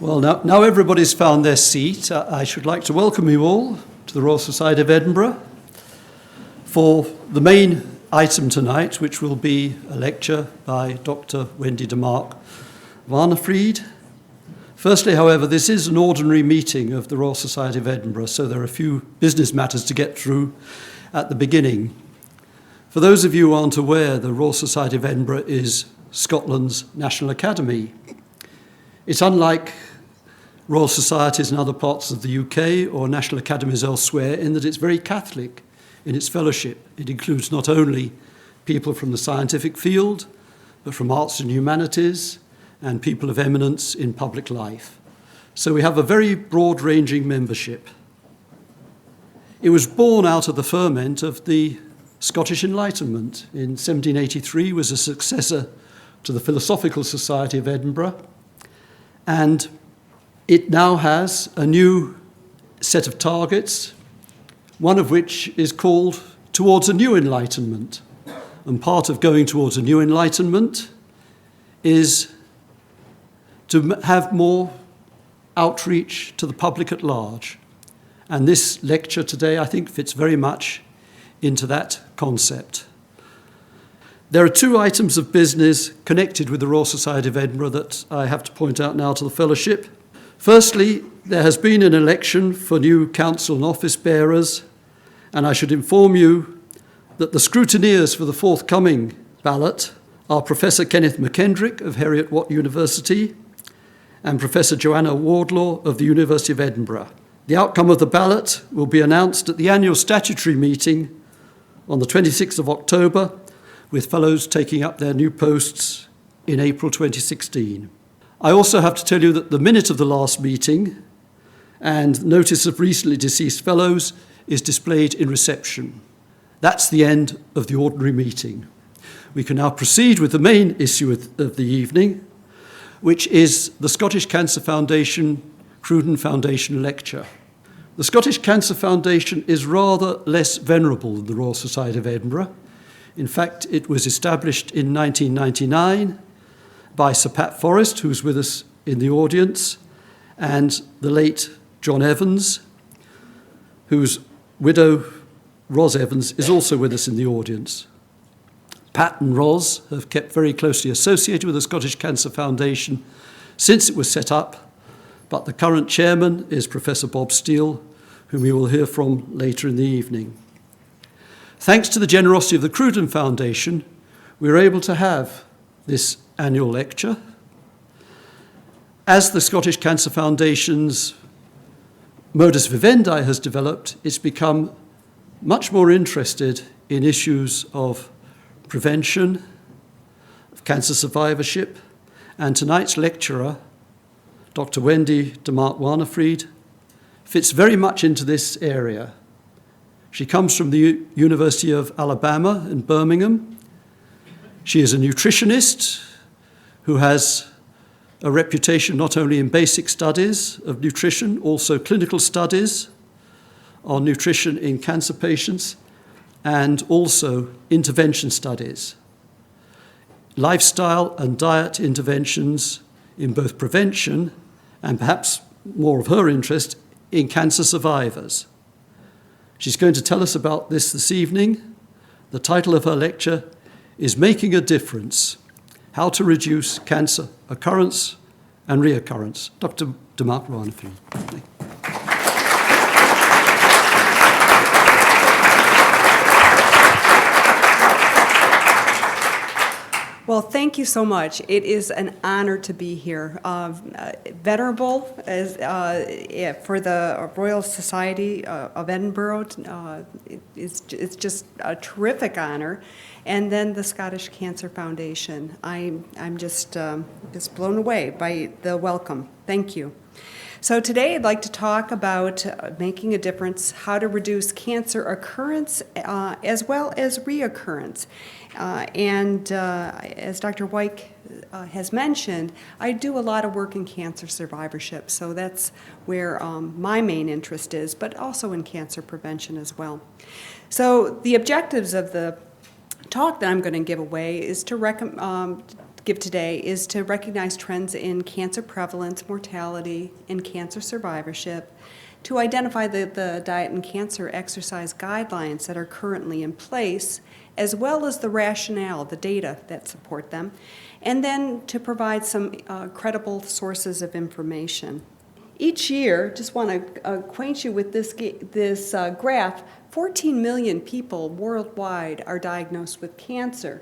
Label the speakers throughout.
Speaker 1: Well, now everybody's found their seat. I should like to welcome you all to the Royal Society of Edinburgh for the main item tonight, which will be a lecture by Dr. Wendy Demark Wahnefried. Firstly, however, this is an ordinary meeting of the Royal Society of Edinburgh, so there are a few business matters to get through at the beginning. For those of you who aren't aware, the Royal Society of Edinburgh is Scotland's National Academy. It's unlike Royal Societies in other parts of the UK or national academies elsewhere in that it's very Catholic in its fellowship. It includes not only people from the scientific field, but from arts and humanities and people of eminence in public life. So we have a very broad-ranging membership. It was born out of the ferment of the Scottish Enlightenment. In 1783 was a successor to the Philosophical Society of Edinburgh, and it now has a new set of targets, one of which is called Towards a New Enlightenment. And part of going towards a new enlightenment is to have more outreach to the public at large. And this lecture today, I think, fits very much into that concept. There are two items of business connected with the Royal Society of Edinburgh that I have to point out now to the fellowship. Firstly, there has been an election for new council and office bearers, and I should inform you that the scrutineers for the forthcoming ballot are Professor Kenneth McKendrick of Heriot-Watt University and Professor Joanna Wardlaw of the University of Edinburgh. The outcome of the ballot will be announced at the annual statutory meeting on the 26th of October, with fellows taking up their new posts in April 2016. I also have to tell you that the minute of the last meeting and notice of recently deceased fellows is displayed in reception. That's the end of the ordinary meeting. We can now proceed with the main issue of the evening, which is the Scottish Cancer Foundation Cruden Foundation Lecture. The Scottish Cancer Foundation is rather less venerable than the Royal Society of Edinburgh. In fact, it was established in 1999 by Sir Pat Forrest, who's with us in the audience, and the late John Evans, whose widow, Ros Evans, is also with us in the audience. Pat and Ros have kept very closely associated with the Scottish Cancer Foundation since it was set up, but the current chairman is Professor Bob Steele, whom we will hear from later in the evening. Thanks to the generosity of the Cruden Foundation, we were able to have this annual lecture. As the Scottish Cancer Foundation's modus vivendi has developed, it's become much more interested in issues of prevention, of cancer survivorship, and tonight's lecturer, Dr. Wendy Demark Wahnefried, fits very much into this area. She comes from the University of Alabama in Birmingham. She is a nutritionist who has a reputation not only in basic studies of nutrition, also clinical studies on nutrition in cancer patients, and also intervention studies, lifestyle and diet interventions in both prevention and perhaps more of her interest in cancer survivors. She's going to tell us about this evening. The title of her lecture is Making a Difference, How to Reduce Cancer Occurrence and Reoccurrence. Dr. Demark Wahnefried.
Speaker 2: Well, thank you so much. It is an honor to be here. Venerable as, for the Royal Society of Edinburgh, it's just a terrific honor. And then the Scottish Cancer Foundation. I'm just blown away by the welcome. Thank you. So today I'd like to talk about making a difference, how to reduce cancer occurrence as well as reoccurrence. As Dr. White has mentioned, I do a lot of work in cancer survivorship, so that's where my main interest is, but also in cancer prevention as well. So the objectives of the talk that I'm going to give away is to give today is to recognize trends in cancer prevalence, mortality, and cancer survivorship, to identify the diet and cancer exercise guidelines that are currently in place, as well as the rationale, the data that support them, and then to provide some credible sources of information. Each year, just want to acquaint you with this graph, 14 million people worldwide are diagnosed with cancer,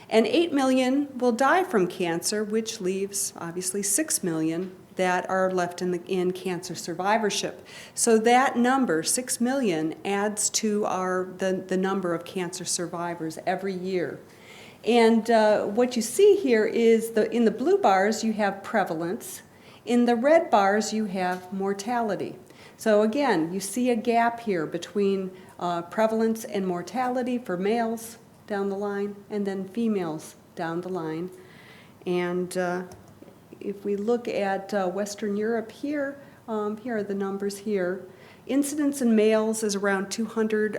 Speaker 2: and 8 million will die from cancer, which leaves obviously 6 million that are left in cancer survivorship. So that number, 6 million, adds to the number of cancer survivors every year. And what you see here is in the blue bars you have prevalence, in the red bars you have mortality. So again, you see a gap here between prevalence and mortality for males down the line, and then females down the line. And if we look at Western Europe here, here are the numbers here. Incidence in males is around 200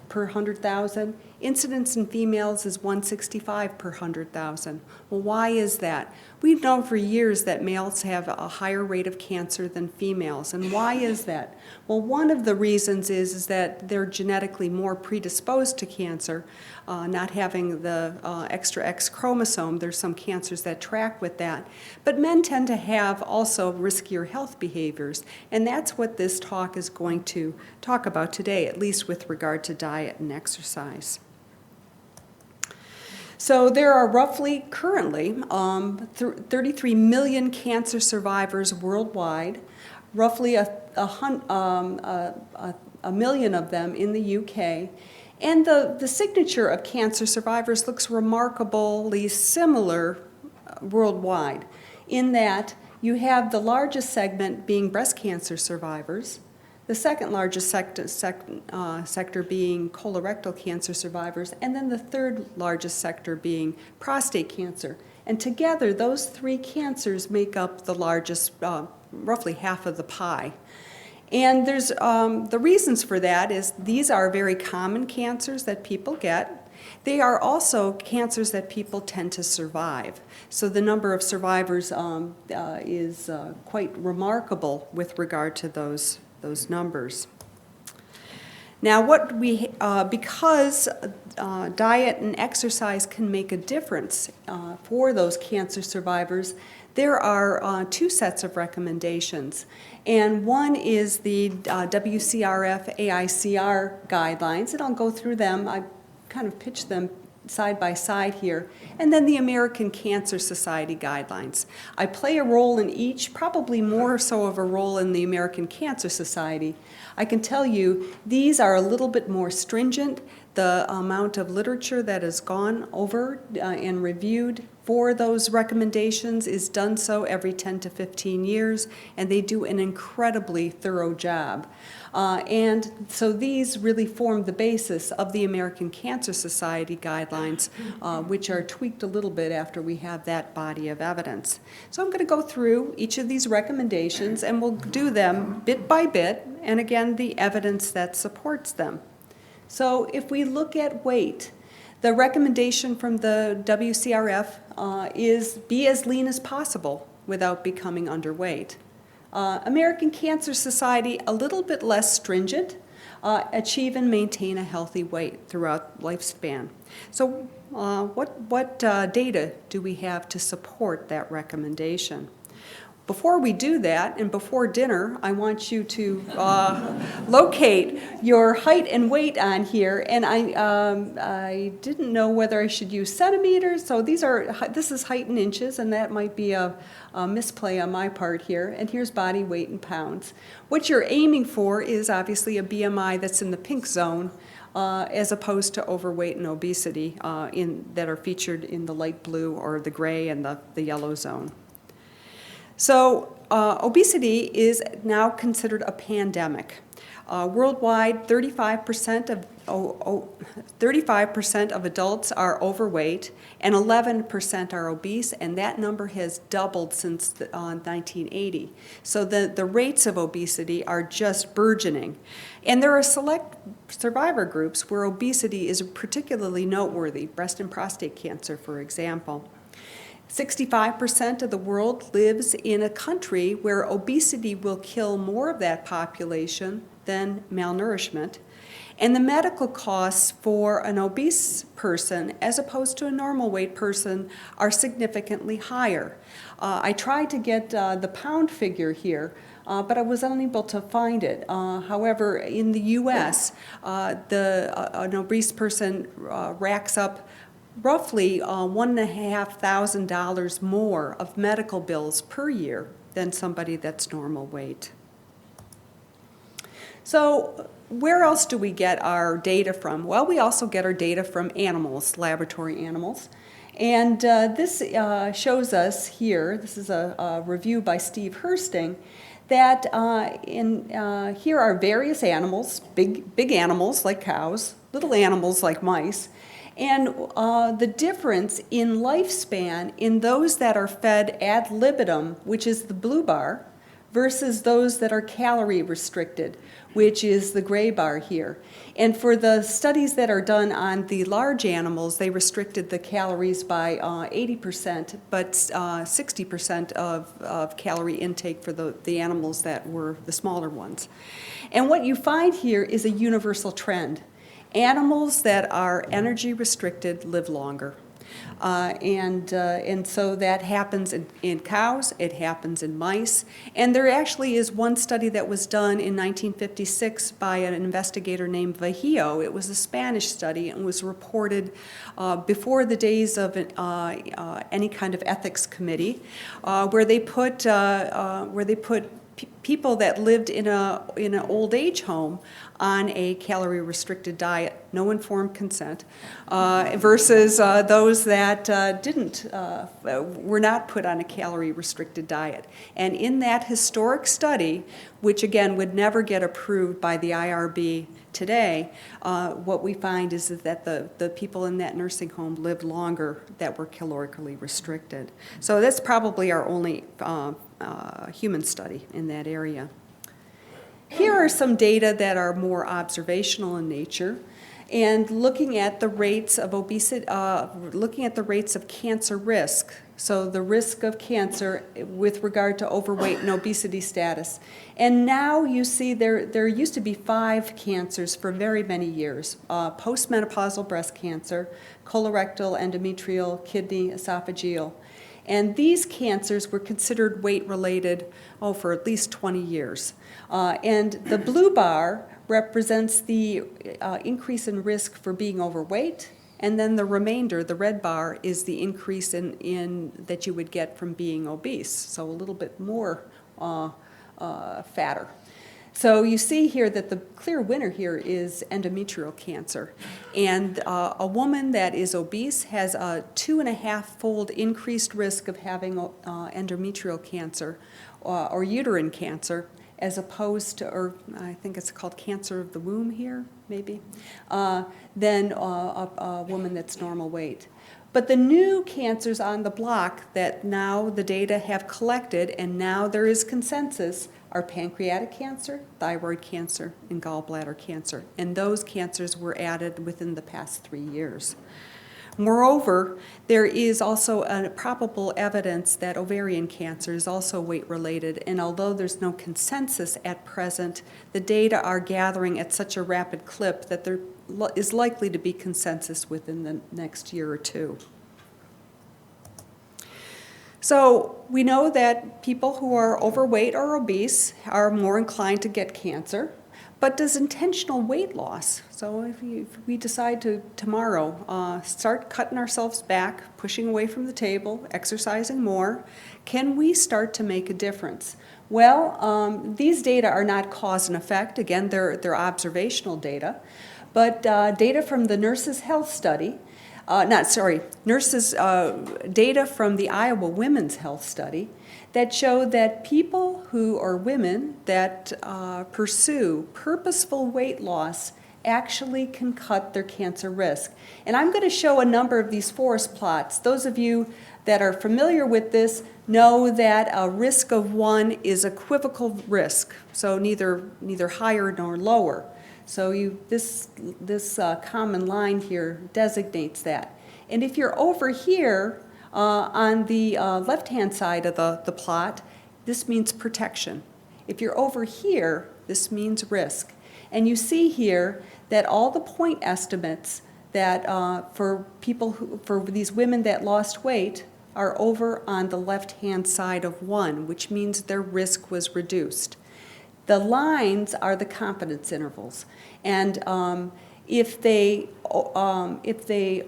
Speaker 2: per 100,000. Incidence in females is 165 per 100,000. Well, why is that? We've known for years that males have a higher rate of cancer than females. And why is that? Well, one of the reasons is that they're genetically more predisposed to cancer, not having the extra X chromosome. There's some cancers that track with that. But men tend to have also riskier health behaviors. And that's what this talk is going to talk about today, at least with regard to diet and exercise. So there are roughly, currently, 33 million cancer survivors worldwide, roughly a million of them in the UK. And the signature of cancer survivors looks remarkably similar worldwide, in that you have the largest segment being breast cancer survivors, the second largest sector being colorectal cancer survivors, and then the third largest sector being prostate cancer. And together, those three cancers make up the largest, roughly half of the pie. And there's the reasons for that is these are very common cancers that people get. They are also cancers that people tend to survive. So the number of survivors is quite remarkable with regard to those numbers. Now, because diet and exercise can make a difference for those cancer survivors, there are two sets of recommendations. And one is the WCRF AICR guidelines, and I'll go through them. I kind of pitched them side by side here, and then the American Cancer Society guidelines. I play a role in each, probably more so of a role in the American Cancer Society. I can tell you these are a little bit more stringent. The amount of literature that has gone over and reviewed for those recommendations is done so every 10 to 15 years, and they do an incredibly thorough job. And so these really form the basis of the American Cancer Society guidelines, which are tweaked a little bit after we have that body of evidence. So I'm going to go through each of these recommendations, and we'll do them bit by bit, and again, the evidence that supports them. So if we look at weight, the recommendation from the WCRF is be as lean as possible without becoming underweight. American Cancer Society, a little bit less stringent, achieve and maintain a healthy weight throughout lifespan. So what data do we have to support that recommendation? Before we do that, and before dinner, I want you to locate your height and weight on here. And I didn't know whether I should use centimeters. So this is height in inches, and that might be a misplay on my part here. And here's body weight in pounds. What you're aiming for is obviously a BMI that's in the pink zone, as opposed to overweight and obesity that are featured in the light blue or the gray and the yellow zone. So obesity is now considered a pandemic. Worldwide, 35% of adults are overweight and 11% are obese, and that number has doubled since 1980. So the rates of obesity are just burgeoning. And there are select survivor groups where obesity is particularly noteworthy, breast and prostate cancer, for example. 65% of the world lives in a country where obesity will kill more of that population than malnourishment. And the medical costs for an obese person as opposed to a normal weight person are significantly higher. I tried to get the pound figure here, but I was unable to find it. However, in the US, an obese person racks up roughly $1,500 more of medical bills per year than somebody that's normal weight. So where else do we get our data from? Well, we also get our data from animals, laboratory animals. And this shows us here, this is a review by Steve Hursting, that here are various animals, big animals like cows, little animals like mice, and the difference in lifespan in those that are fed ad libitum, which is the blue bar, versus those that are calorie restricted, which is the gray bar here. And for the studies that are done on the large animals, they restricted the calories by 80%, but 60% of calorie intake for the animals that were the smaller ones. And what you find here is a universal trend. Animals that are energy restricted live longer. And so that happens in cows, it happens in mice, and there actually is one study that was done in 1956 by an investigator named Vajillo. It was a Spanish study and was reported before the days of any kind of ethics committee, where they put people that lived in an old age home on a calorie restricted diet, no informed consent, versus those that were not put on a calorie restricted diet. And in that historic study, which again would never get approved by the IRB today, what we find is that the people in that nursing home lived longer that were calorically restricted. So that's probably our only human study in that area. Here are some data that are more observational in nature, and looking at the rates of obesity, looking at the rates of cancer risk. So the risk of cancer with regard to overweight and obesity status. And now you see there used to be 5 cancers for very many years: postmenopausal breast cancer, colorectal, endometrial, kidney, esophageal. And these cancers were considered weight-related, for at least 20 years. And the blue bar represents the increase in risk for being overweight, and then the remainder, the red bar, is the increase in that you would get from being obese, so a little bit more fatter. So you see here that the clear winner here is endometrial cancer. And a woman that is obese has a 2.5-fold increased risk of having endometrial cancer or uterine cancer, as opposed to, or I think it's called cancer of the womb here, maybe, than a woman that's normal weight. But the new cancers on the block that now the data have collected, and now there is consensus, are pancreatic cancer, thyroid cancer, and gallbladder cancer. And those cancers were added within the past 3 years. Moreover, there is also probable evidence that ovarian cancer is also weight-related, and although there's no consensus at present, the data are gathering at such a rapid clip that there is likely to be consensus within the next year or two. So we know that people who are overweight or obese are more inclined to get cancer, but does intentional weight loss, so if we decide to tomorrow start cutting ourselves back, pushing away from the table, exercising more, can we start to make a difference? Well, these data are not cause and effect. Again, they're observational data, but data from the Nurses' Health Study, nurses' data from the Iowa Women's Health Study that show that people who are women that pursue purposeful weight loss actually can cut their cancer risk. And I'm going to show a number of these forest plots. Those of you that are familiar with this know that a risk of 1 is equivocal risk, so neither higher nor lower. So this common line here designates that. And if you're over here, On the left-hand side of the plot, this means protection. If you're over here, this means risk. And you see here that all the point estimates that for these women that lost weight are over on the left-hand side of 1, which means their risk was reduced. The lines are the confidence intervals, and if they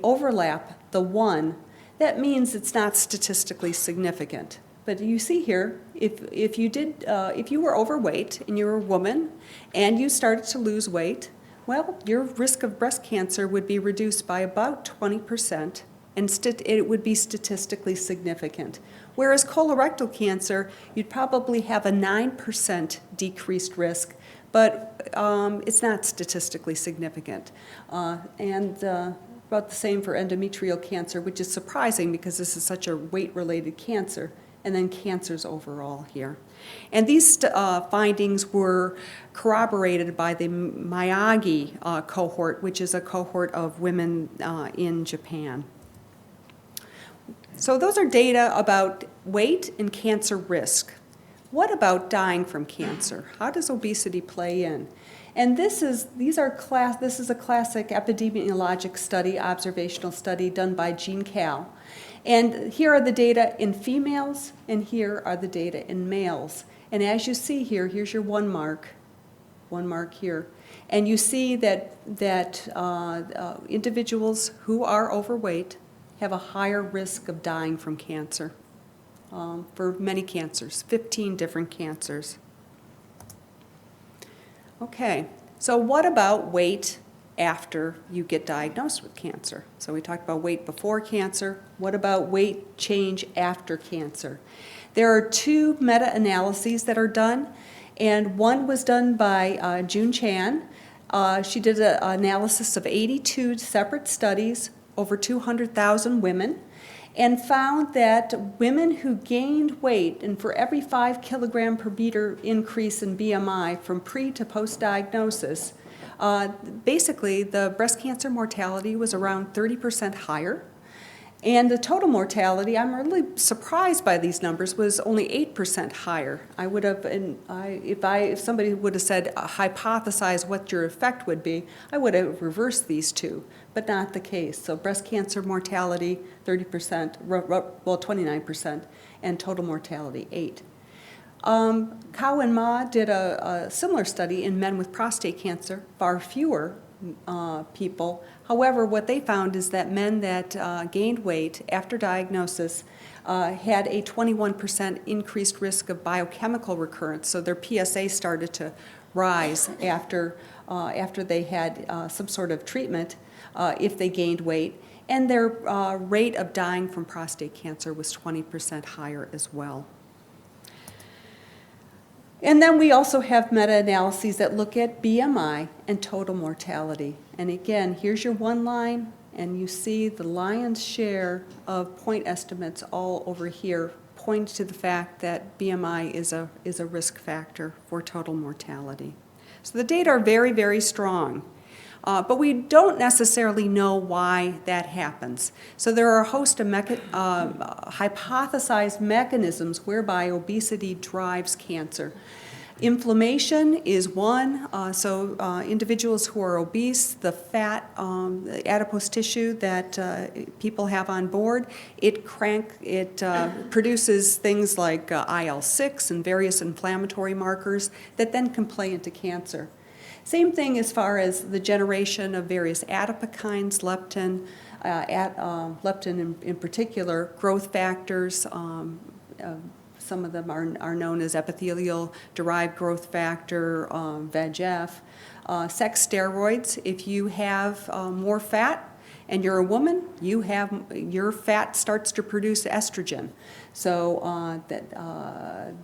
Speaker 2: overlap the 1, that means it's not statistically significant. But you see here, if you were overweight and you're a woman and you started to lose weight, well, your risk of breast cancer would be reduced by about 20%, and it would be statistically significant. Whereas colorectal cancer, you'd probably have a 9% decreased risk, but it's not statistically significant. And about the same for endometrial cancer, which is surprising because this is such a weight-related cancer, and then cancers overall here. And these findings were corroborated by the Miyagi cohort, which is a cohort of women in Japan. So those are data about weight and cancer risk. What about dying from cancer? How does obesity play in? And this is a classic epidemiologic study, observational study done by Jean Cal. And here are the data in females, and here are the data in males. And as you see here, here's your one mark here. And you see that individuals who are overweight have a higher risk of dying from cancer, for many cancers, 15 different cancers. Okay, so what about weight after you get diagnosed with cancer? So we talked about weight before cancer. What about weight change after cancer? There are 2 meta-analyses that are done, and one was done by June Chan. She did an analysis of 82 separate studies over 200,000 women, and found that women who gained weight, and for every 5 kilogram per meter increase in BMI from pre to post-diagnosis, basically the breast cancer mortality was around 30% higher. And the total mortality, I'm really surprised by these numbers, was only 8% higher. I would have, if somebody would have said, hypothesize what your effect would be, I would have reversed these two, but not the case. So breast cancer mortality, 30%, well, 29%, and total mortality, 8%. Kao and Ma did a similar study in men with prostate cancer, far fewer people. However, what they found is that men that gained weight after diagnosis had a 21% increased risk of biochemical recurrence. So their PSA started to rise after they had some sort of treatment if they gained weight. And their rate of dying from prostate cancer was 20% higher as well. And then we also have meta-analyses that look at BMI and total mortality. And again, here's your one line, and you see the lion's share of point estimates all over here point to the fact that BMI is a risk factor for total mortality. So the data are very, very strong. But we don't necessarily know why that happens. So there are a host of hypothesized mechanisms whereby obesity drives cancer. Inflammation is one. Individuals who are obese, the fat, the adipose tissue that people have on board, it produces things like IL-6 and various inflammatory markers that then can play into cancer. Same thing as far as the generation of various adipokines, leptin, leptin in particular, growth factors. Some of them are known as epithelial-derived growth factor, VEGF. Sex steroids, if you have more fat and you're a woman, your fat starts to produce estrogen. So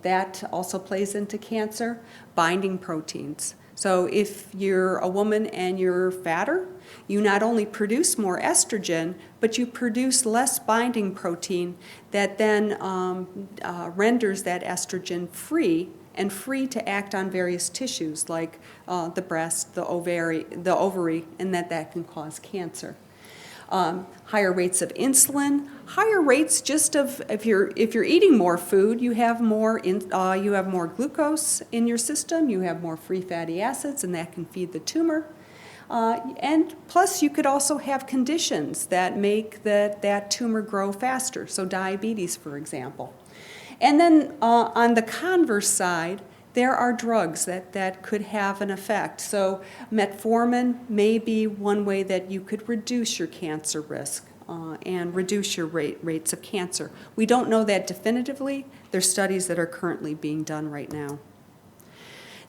Speaker 2: that also plays into cancer. Binding proteins. So if you're a woman and you're fatter, you not only produce more estrogen, but you produce less binding protein that then renders that estrogen free to act on various tissues like the breast, the ovary, and that can cause cancer. higher rates of insulin, higher rates just of if you're eating more food, you have more glucose in your system, you have more free fatty acids, and that can feed the tumor. And plus, you could also have conditions that make that tumor grow faster, so diabetes, for example. And then on the converse side, there are drugs that could have an effect. So metformin may be one way that you could reduce your cancer risk and reduce your rates of cancer. We don't know that definitively. There's studies that are currently being done right now.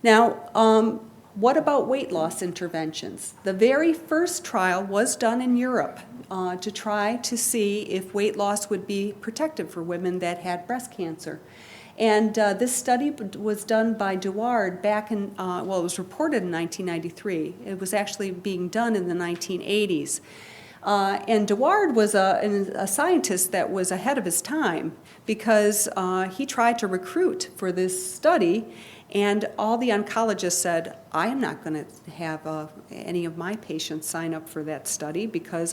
Speaker 2: Now, what about weight loss interventions? The very first trial was done in Europe to try to see if weight loss would be protective for women that had breast cancer. And this study was done by Deward back in, it was reported in 1993. It was actually being done in the 1980s. And Deward was a scientist that was ahead of his time because he tried to recruit for this study, and all the oncologists said, I am not going to have any of my patients sign up for that study because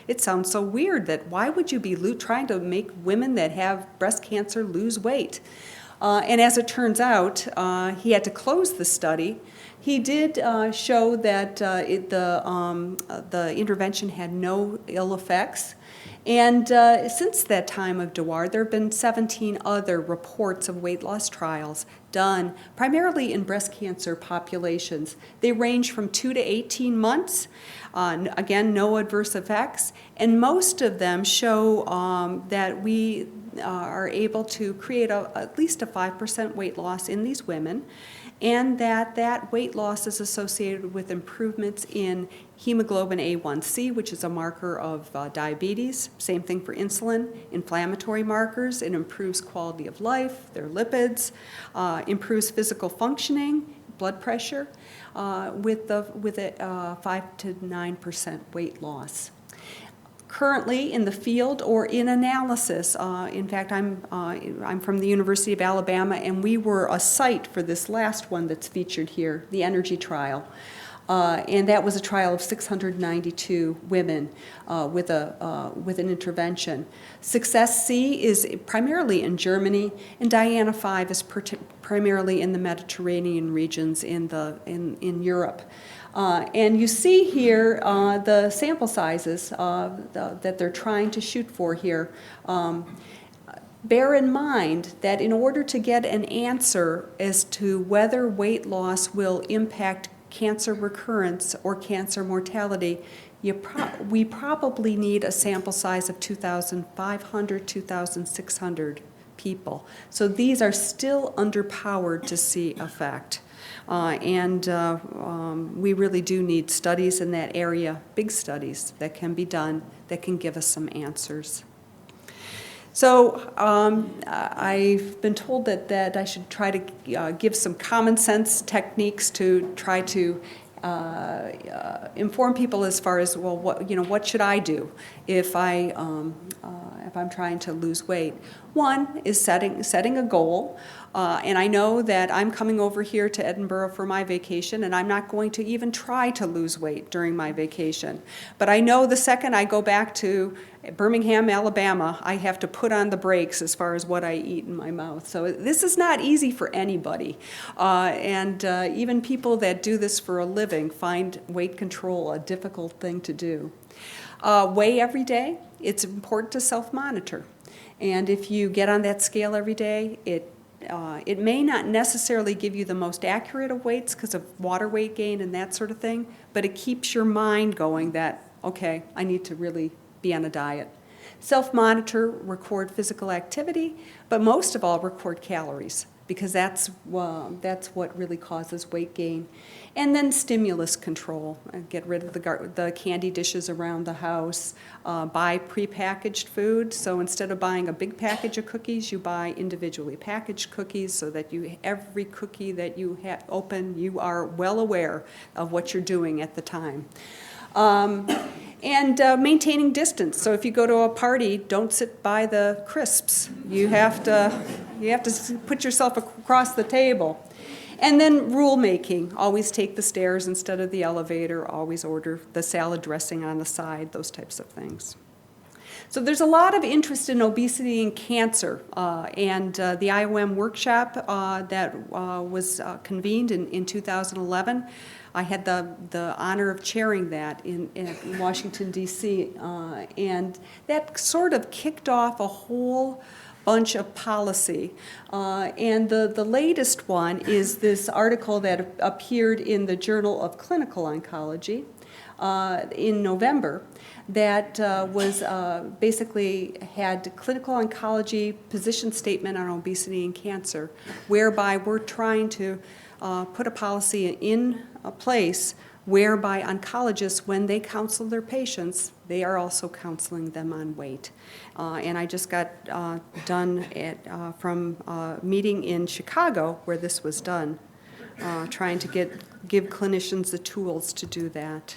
Speaker 2: it sounds so weird that why would you be trying to make women that have breast cancer lose weight? And as it turns out, he had to close the study. He did show that the intervention had no ill effects. And since that time of Deward, there have been 17 other reports of weight loss trials done primarily in breast cancer populations. They range from 2 to 18 months. Again, no adverse effects. And most of them show that we are able to create at least a 5% weight loss in these women, and that weight loss is associated with improvements in hemoglobin A1C, which is a marker of diabetes. Same thing for insulin, inflammatory markers. It improves quality of life, their lipids, improves physical functioning, blood pressure, with a 5 to 9% weight loss. Currently in the field or in analysis, in fact, I'm from the University of Alabama, and we were a site for this last one that's featured here, the energy trial. And that was a trial of 692 women with an intervention. Success C is primarily in Germany, and Diana 5 is primarily in the Mediterranean regions in Europe. And you see here the sample sizes that they're trying to shoot for here. Bear in mind that in order to get an answer as to whether weight loss will impact cancer recurrence or cancer mortality, we probably need a sample size of 2,500, 2,600 people. So these are still underpowered to see effect. We really do need studies in that area, big studies that can be done that can give us some answers. So I've been told that I should try to give some common sense techniques to try to inform people as far as, well, what should I do if I'm trying to lose weight? One is setting a goal. And I know that I'm coming over here to Edinburgh for my vacation, and I'm not going to even try to lose weight during my vacation. But I know the second I go back to Birmingham, Alabama, I have to put on the brakes as far as what I eat in my mouth. So this is not easy for anybody. Even people that do this for a living find weight control a difficult thing to do. Weigh every day. It's important to self-monitor. And if you get on that scale every day, it may not necessarily give you the most accurate of weights because of water weight gain and that sort of thing, but it keeps your mind going that, okay, I need to really be on a diet. Self-monitor, record physical activity, but most of all, record calories, because that's what really causes weight gain. And then stimulus control. Get rid of the candy dishes around the house. Buy prepackaged food. So instead of buying a big package of cookies, you buy individually packaged cookies so that every cookie that you open, you are well aware of what you're doing at the time. And maintaining distance. So if you go to a party, don't sit by the crisps. You have to put yourself across the table. And then rule-making, always take the stairs instead of the elevator, always order the salad dressing on the side, those types of things. So there's a lot of interest in obesity and cancer, and the IOM workshop that was convened in 2011, I had the honor of chairing that in Washington, D.C., and that sort of kicked off a whole bunch of policy. And the latest one is this article that appeared in the Journal of Clinical Oncology in November that was basically had clinical oncology position statement on obesity and cancer, whereby we're trying to put a policy in place whereby oncologists, when they counsel their patients, they are also counseling them on weight. And I just got done from a meeting in Chicago where this was done, trying to give clinicians the tools to do that.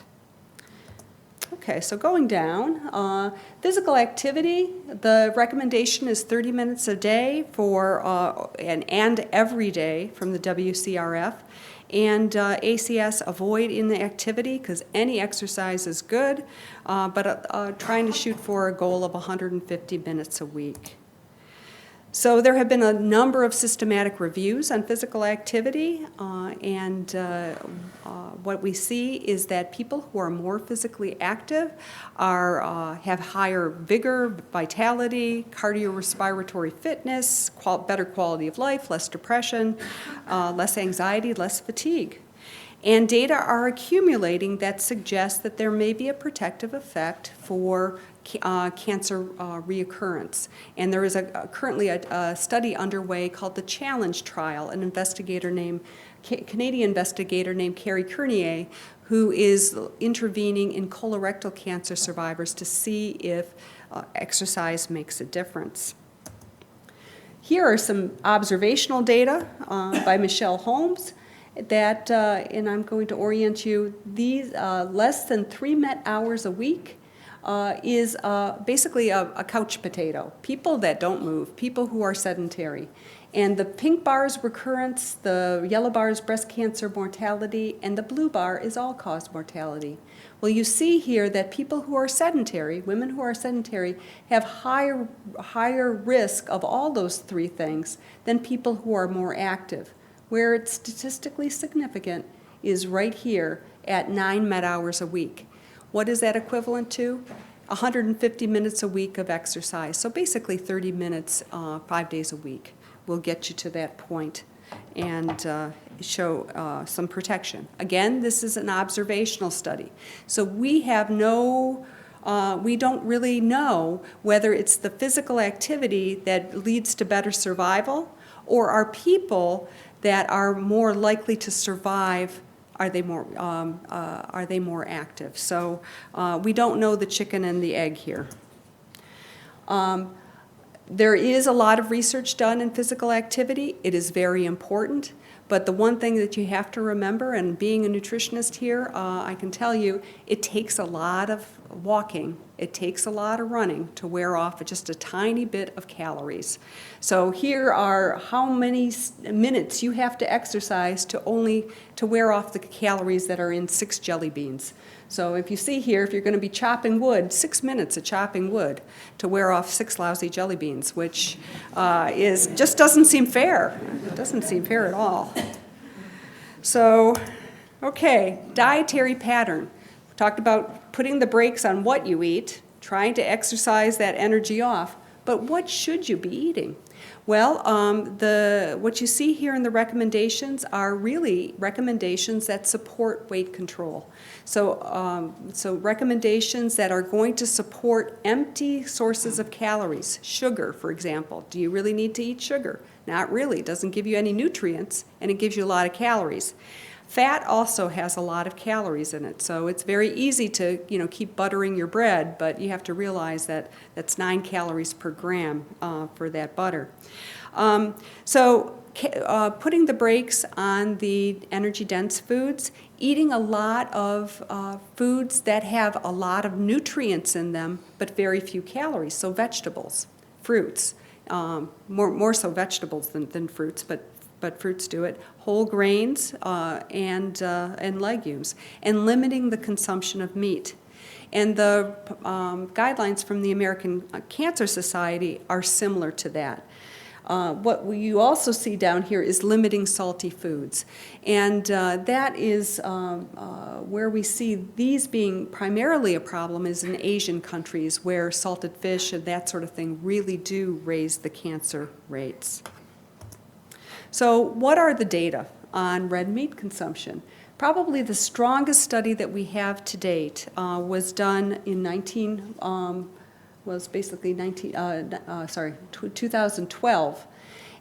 Speaker 2: Okay, so going down, physical activity, the recommendation is 30 minutes a day for and every day from the WCRF. And ACS, avoid inactivity because any exercise is good, but trying to shoot for a goal of 150 minutes a week. So there have been a number of systematic reviews on physical activity, and what we see is that people who are more physically active have higher vigor, vitality, cardiorespiratory fitness, better quality of life, less depression, less anxiety, less fatigue. And data are accumulating that suggests that there may be a protective effect for cancer reoccurrence. And there is currently a study underway called the Challenge Trial, an Canadian investigator named Carrie Kernier, who is intervening in colorectal cancer survivors to see if exercise makes a difference. Here are some observational data by Michelle Holmes that, and I'm going to orient you, these less than 3 Met hours a week is basically a couch potato. People that don't move, people who are sedentary. And the pink bar is recurrence, the yellow bar is breast cancer mortality, and the blue bar is all-cause mortality. Well, you see here that people who are sedentary, women who are sedentary, have higher risk of all those three things than people who are more active. Where it's statistically significant is right here at 9 Met hours a week. What is that equivalent to? 150 minutes a week of exercise. So basically 30 minutes 5 days a week will get you to that point and show some protection. Again, this is an observational study. So we have we don't really know whether it's the physical activity that leads to better survival or are people that are more likely to survive, are they more active? So we don't know the chicken and the egg here. There is a lot of research done in physical activity. It is very important. But the one thing that you have to remember, and being a nutritionist here, I can tell you, it takes a lot of walking, it takes a lot of running to wear off just a tiny bit of calories. So here are how many minutes you have to exercise to wear off the calories that are in 6 jelly beans. So if you see here, if you're going to be chopping wood, 6 minutes of chopping wood to wear off 6 lousy jelly beans, which just doesn't seem fair. It doesn't seem fair at all. So, okay, dietary pattern. We talked about putting the brakes on what you eat, trying to exercise that energy off, but what should you be eating? Well, what you see here in the recommendations are really recommendations that support weight control. So, recommendations that are going to support empty sources of calories. Sugar, for example. Do you really need to eat sugar? Not really. It doesn't give you any nutrients, and it gives you a lot of calories. Fat also has a lot of calories in it, so it's very easy to keep buttering your bread, but you have to realize that that's 9 calories per gram for that butter. Putting the brakes on the energy-dense foods, eating a lot of foods that have a lot of nutrients in them, but very few calories, so vegetables, fruits, more so vegetables than fruits, but but fruits do it, whole grains and legumes, and limiting the consumption of meat. And the guidelines from the American Cancer Society are similar to that. What you also see down here is limiting salty foods. And that is where we see these being primarily a problem is in Asian countries where salted fish and that sort of thing really do raise the cancer rates. So what are the data on red meat consumption? Probably the strongest study that we have to date was done in 2012.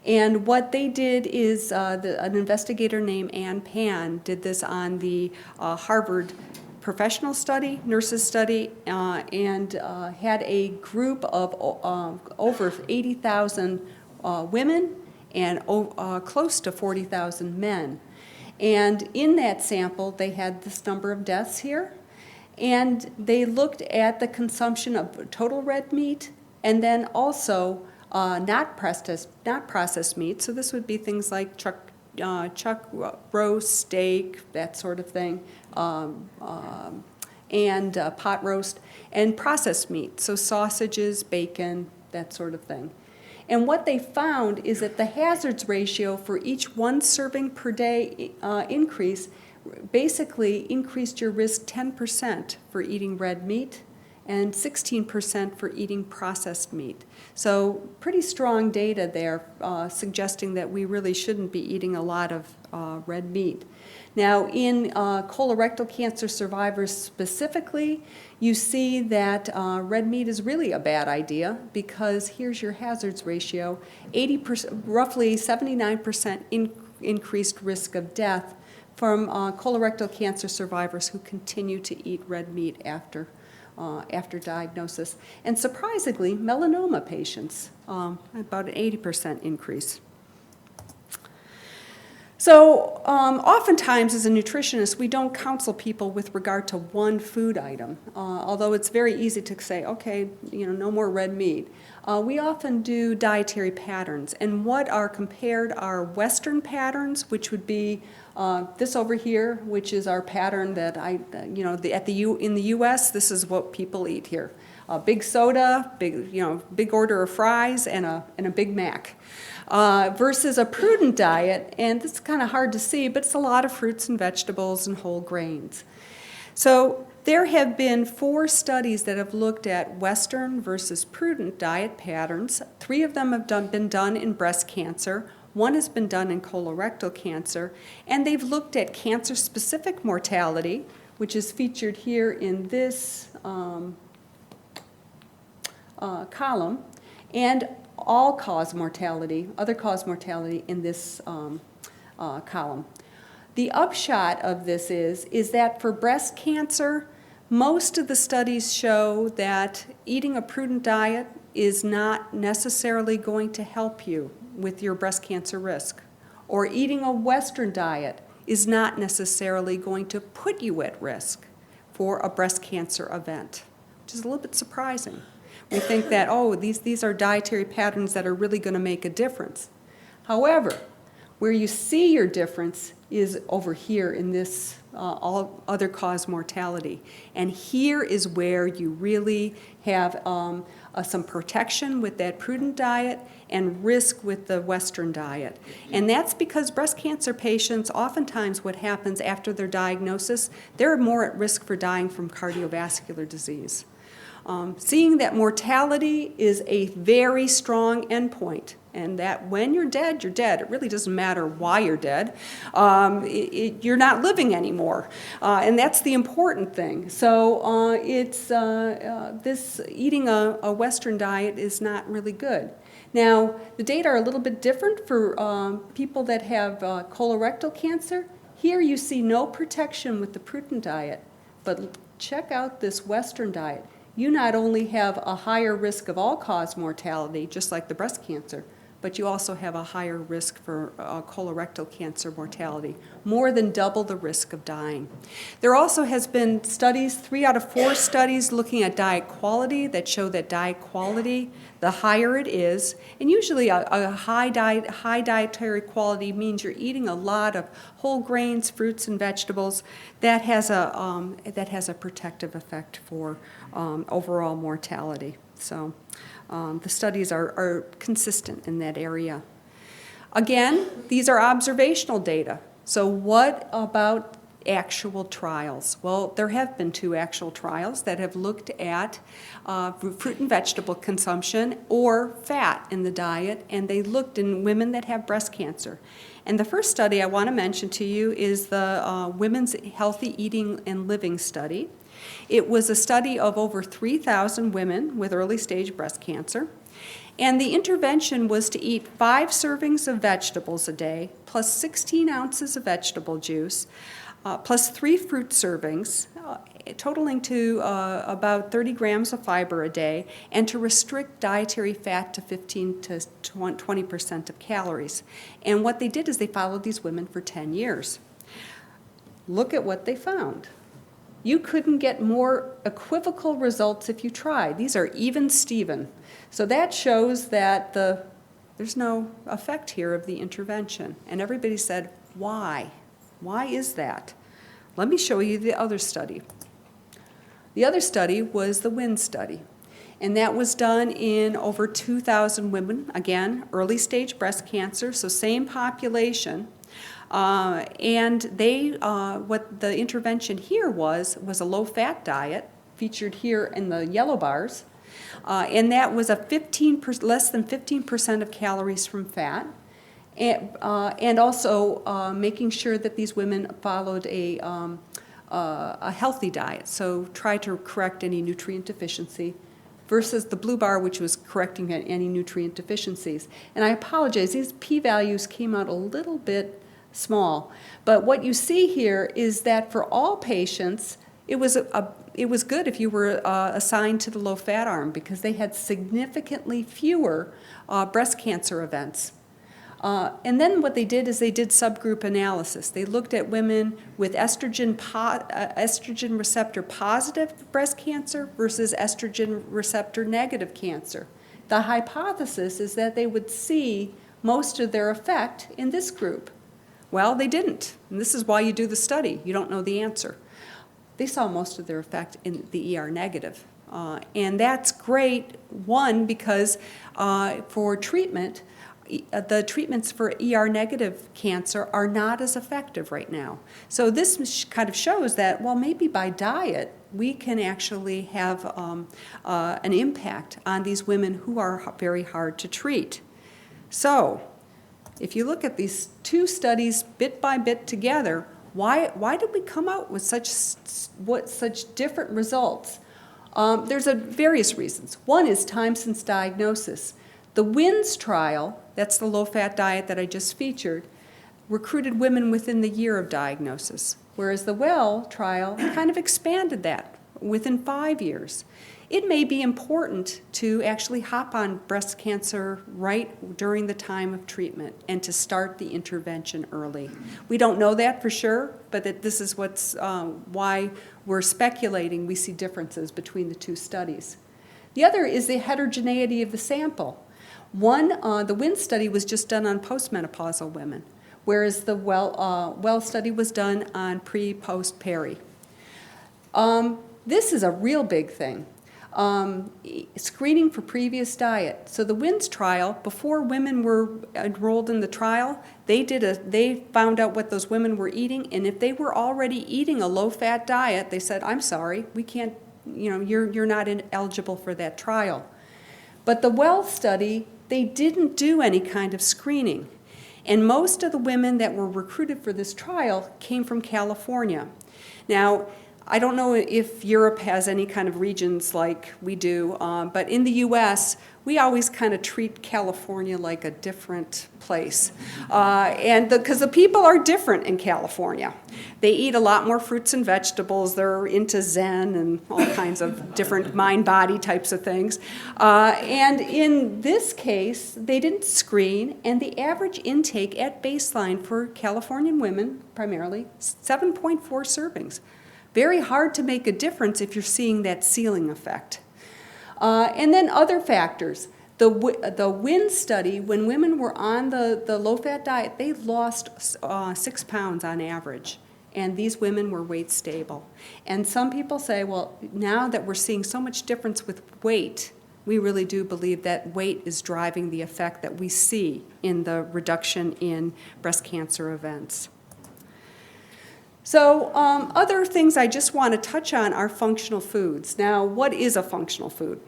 Speaker 2: And what they did is an investigator named Ann Pan did this on the Harvard professional study, nurses study, and had a group of over 80,000 women and close to 40,000 men. And in that sample, they had this number of deaths here, and they looked at the consumption of total red meat, and then also not processed meat. So this would be things like chuck roast, steak, that sort of thing, and pot roast, and processed meat, so sausages, bacon, that sort of thing. And what they found is that the hazards ratio for each 1 serving per day increase basically increased your risk 10% for eating red meat and 16% for eating processed meat. So pretty strong data there suggesting that we really shouldn't be eating a lot of red meat. Now, in colorectal cancer survivors specifically, you see that red meat is really a bad idea because here's your hazards ratio, 80%, roughly 79% increased risk of death from colorectal cancer survivors who continue to eat red meat after diagnosis. And surprisingly, melanoma patients, about an 80% increase. So oftentimes as a nutritionist, we don't counsel people with regard to one food item, although it's very easy to say, okay, no more red meat. We often do dietary patterns, and what are compared are Western patterns, which would be this over here, which is our pattern that in the U.S., this is what people eat here. A big soda, big order of fries, and a Big Mac. Versus a prudent diet, and it's kind of hard to see, but it's a lot of fruits and vegetables and whole grains. So there have been 4 studies that have looked at Western versus prudent diet patterns. 3 of them have been done in breast cancer. 1 has been done in colorectal cancer, and they've looked at cancer-specific mortality, which is featured here in this column, and all-cause mortality, other-cause mortality in this column. The upshot of this is that for breast cancer, most of the studies show that eating a prudent diet is not necessarily going to help you with your breast cancer risk, or eating a Western diet is not necessarily going to put you at risk for a breast cancer event, which is a little bit surprising. We think that, these are dietary patterns that are really going to make a difference. However, where you see your difference is over here in this all other cause mortality. And here is where you really have some protection with that prudent diet and risk with the Western diet. And that's because breast cancer patients, oftentimes what happens after their diagnosis, they're more at risk for dying from cardiovascular disease. Seeing that mortality is a very strong endpoint, and that when you're dead, you're dead. It really doesn't matter why you're dead. You're not living anymore, and that's the important thing. So this eating a Western diet is not really good. Now, the data are a little bit different for people that have colorectal cancer. Here you see no protection with the prudent diet, but check out this Western diet. You not only have a higher risk of all-cause mortality, just like the breast cancer, but you also have a higher risk for colorectal cancer mortality, more than double the risk of dying. There also has been studies, 3 out of 4 studies looking at diet quality that show that diet quality, the higher it is, and usually a high dietary quality means you're eating a lot of whole grains, fruits, and vegetables. That has a protective effect for overall mortality. So the studies are consistent in that area. Again, these are observational data. So what about actual trials? Well, there have been 2 actual trials that have looked at fruit and vegetable consumption or fat in the diet, and they looked in women that have breast cancer. And the first study I want to mention to you is the Women's Healthy Eating and Living study. It was a study of over 3,000 women with early-stage breast cancer. And the intervention was to eat 5 servings of vegetables a day, plus 16 ounces of vegetable juice, plus 3 fruit servings, totaling to about 30 grams of fiber a day, and to restrict dietary fat to 15 to 20% of calories. And what they did is they followed these women for 10 years. Look at what they found. You couldn't get more equivocal results if you tried. These are even Steven. So that shows that there's no effect here of the intervention. And everybody said, why? Why is that? Let me show you the other study. The other study was the WIN study. And that was done in over 2,000 women, again, early stage breast cancer, so same population. And what the intervention here was a low-fat diet, featured here in the yellow bars, and that was less than 15% of calories from fat, and also making sure that these women followed a healthy diet, so try to correct any nutrient deficiency, versus the blue bar, which was correcting any nutrient deficiencies. And I apologize, these p-values came out a little bit small. But what you see here is that for all patients, it was good if you were assigned to the low-fat arm because they had significantly fewer breast cancer events. And then what they did is they did subgroup analysis. They looked at women with estrogen receptor positive breast cancer versus estrogen receptor negative cancer. The hypothesis is that they would see most of their effect in this group. Well, they didn't, and this is why you do the study. You don't know the answer. They saw most of their effect in the ER negative. And that's great, one, because for treatment, the treatments for ER negative cancer are not as effective right now. So this kind of shows that, well, maybe by diet, we can actually have an impact on these women who are very hard to treat. So if you look at these 2 studies bit by bit together, why did we come out with such different results? There's various reasons. One is time since diagnosis. The WINS trial, that's the low-fat diet that I just featured, recruited women within the year of diagnosis, whereas the WELL trial kind of expanded that within 5 years. It may be important to actually hop on breast cancer right during the time of treatment and to start the intervention early. We don't know that for sure, but this is why we're speculating we see differences between the 2 studies. The other is the heterogeneity of the sample. The WIN study was just done on postmenopausal women, whereas the WELL study was done on pre-post-peri. This is a real big thing. Screening for previous diet. So the WINS trial, before women were enrolled in the trial, they found out what those women were eating, and if they were already eating a low-fat diet, they said, I'm sorry, we can't, you're not eligible for that trial. But the WELL study, they didn't do any kind of screening. And most of the women that were recruited for this trial came from California. Now, I don't know if Europe has any kind of regions like we do, but in the U.S., we always kind of treat California like a different place. Because the people are different in California. They eat a lot more fruits and vegetables. They're into Zen and all kinds of different mind-body types of things. And in this case, they didn't screen, and the average intake at baseline for Californian women, primarily, 7.4 servings. Very hard to make a difference if you're seeing that ceiling effect. And then other factors. The WIN study, when women were on the low-fat diet, they lost 6 pounds on average. And these women were weight stable. And some people say, well, now that we're seeing so much difference with weight, we really do believe that weight is driving the effect that we see in the reduction in breast cancer events. So other things I just want to touch on are functional foods. Now, what is a functional food?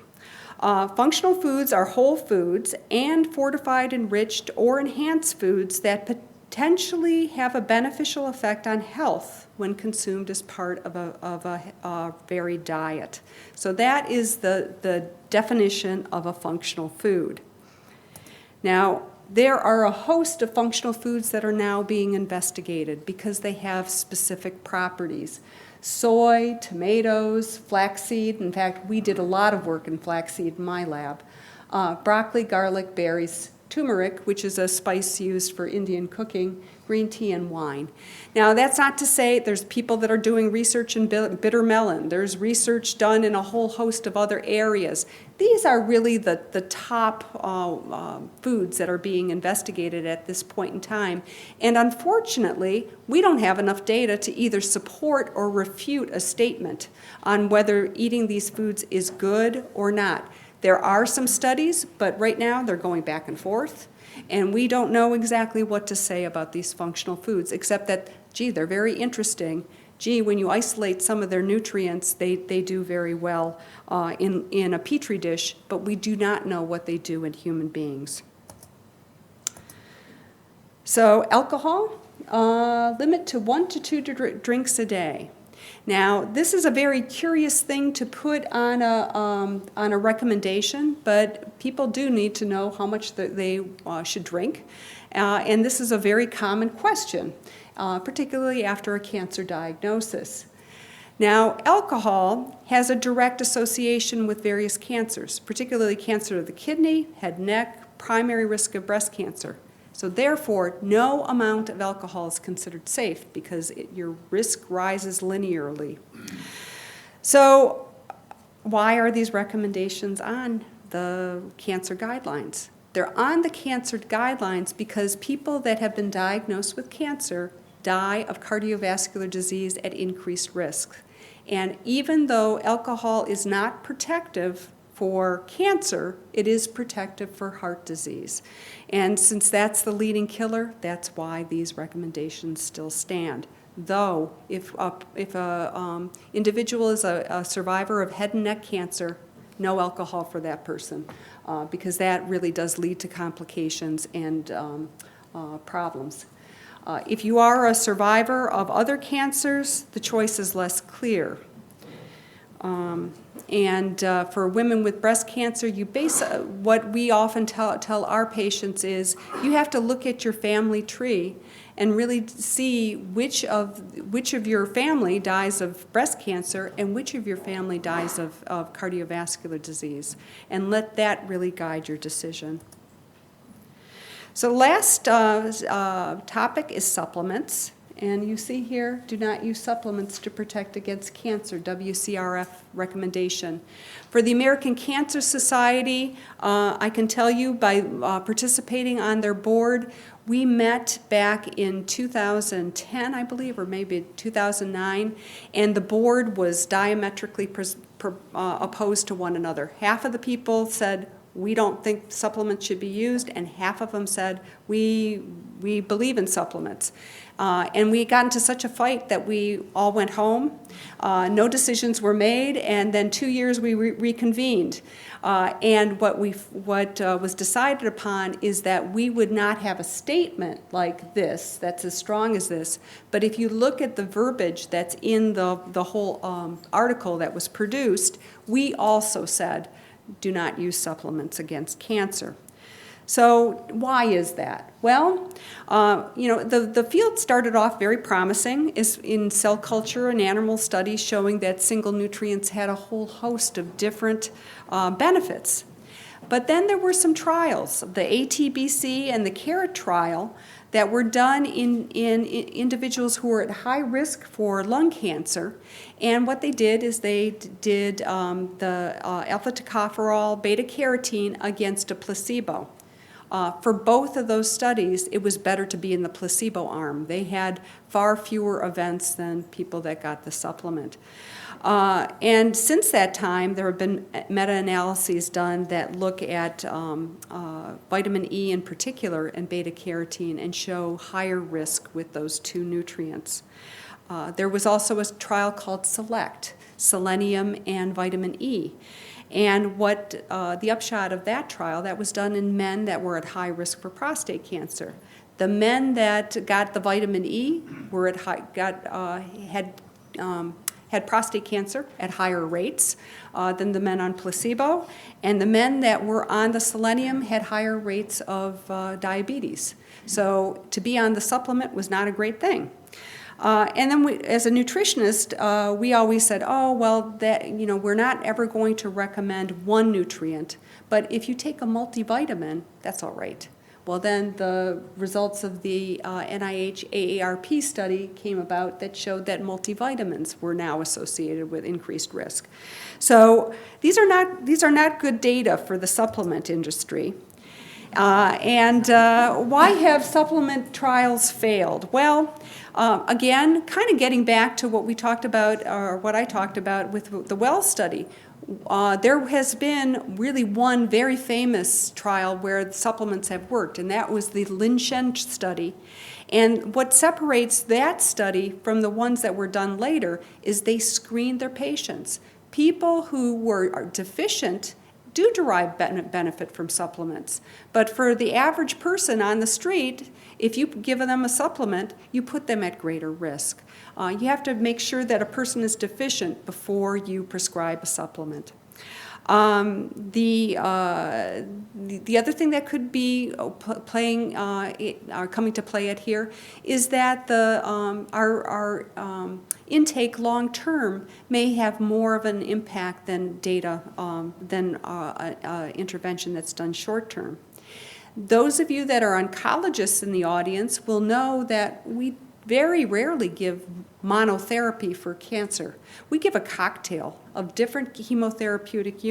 Speaker 2: Functional foods are whole foods and fortified, enriched, or enhanced foods that potentially have a beneficial effect on health when consumed as part of a varied diet. So that is the definition of a functional food. Now, there are a host of functional foods that are now being investigated because they have specific properties. Soy, tomatoes, flaxseed. In fact, we did a lot of work in flaxseed in my lab. Broccoli, garlic, berries, turmeric, which is a spice used for Indian cooking, green tea, and wine. Now, that's not to say there's people that are doing research in bitter melon. There's research done in a whole host of other areas. These are really the top foods that are being investigated at this point in time. And unfortunately, we don't have enough data to either support or refute a statement on whether eating these foods is good or not. There are some studies, but right now they're going back and forth, and we don't know exactly what to say about these functional foods, except that, gee, they're very interesting. Gee, when you isolate some of their nutrients, they do very well in a petri dish, but we do not know what they do in human beings. So alcohol, limit to 1 to 2 drinks a day. Now, this is a very curious thing to put on a recommendation, but people do need to know how much they should drink. And this is a very common question, particularly after a cancer diagnosis. Now, alcohol has a direct association with various cancers, particularly cancer of the kidney, head and neck, primary risk of breast cancer. So therefore, no amount of alcohol is considered safe because your risk rises linearly. So why are these recommendations on the cancer guidelines? They're on the cancer guidelines because people that have been diagnosed with cancer die of cardiovascular disease at increased risk. And even though alcohol is not protective for cancer, it is protective for heart disease. And since that's the leading killer, that's why these recommendations still stand. Though, if a individual is a survivor of head and neck cancer, no alcohol for that person, because that really does lead to complications and problems. If you are a survivor of other cancers, the choice is less clear. And for women with breast cancer, what we often tell our patients is you have to look at your family tree and really see which of your family dies of breast cancer and which of your family dies of cardiovascular disease, and let that really guide your decision. So last topic is supplements. And you see here, do not use supplements to protect against cancer, WCRF recommendation. For the American Cancer Society, I can tell you by participating on their board, we met back in 2010, I believe, or maybe 2009, and the board was diametrically opposed to one another. Half of the people said, we don't think supplements should be used, and half of them said, we believe in supplements. And we got into such a fight that we all went home. No decisions were made, and then 2 years we reconvened. And what was decided upon is that we would not have a statement like this that's as strong as this. But if you look at the verbiage that's in the whole article that was produced, we also said, do not use supplements against cancer. So why is that? Well, the field started off very promising is in cell culture and animal studies showing that single nutrients had a whole host of different benefits. But then there were some trials, the ATBC and the CARROT trial, that were done in individuals who were at high risk for lung cancer. And what they did is they did the alpha-tocopherol beta-carotene against a placebo. For both of those studies, it was better to be in the placebo arm. They had far fewer events than people that got the supplement. And since that time, there have been meta-analyses done that look at vitamin E in particular and beta-carotene and show higher risk with those two nutrients. There was also a trial called SELECT, selenium and vitamin E. And what the upshot of that trial, that was done in men that were at high risk for prostate cancer. The men that got the vitamin E were at had prostate cancer at higher rates than the men on placebo, and the men that were on the selenium had higher rates of diabetes. So to be on the supplement was not a great thing. And then as a nutritionist, we always said, oh, well, we're not ever going to recommend one nutrient, but if you take a multivitamin, that's all right. Well, then the results of the NIH AARP study came about that showed that multivitamins were now associated with increased risk. So these are not good data for the supplement industry. And why have supplement trials failed? Well, again, kind of getting back to what we talked about, or what I talked about with the Wells study. There has been really one very famous trial where the supplements have worked, and that was the Linshen study. And what separates that study from the ones that were done later is they screened their patients. People who are deficient do derive benefit from supplements. But for the average person on the street, if you give them a supplement, you put them at greater risk. You have to make sure that a person is deficient before you prescribe a supplement. The other thing that could be coming to play at here is that our intake long term may have more of an impact than intervention that's done short term. Those of you that are oncologists in the audience will know that we very rarely give monotherapy for cancer. We give a cocktail of different chemotherapeutic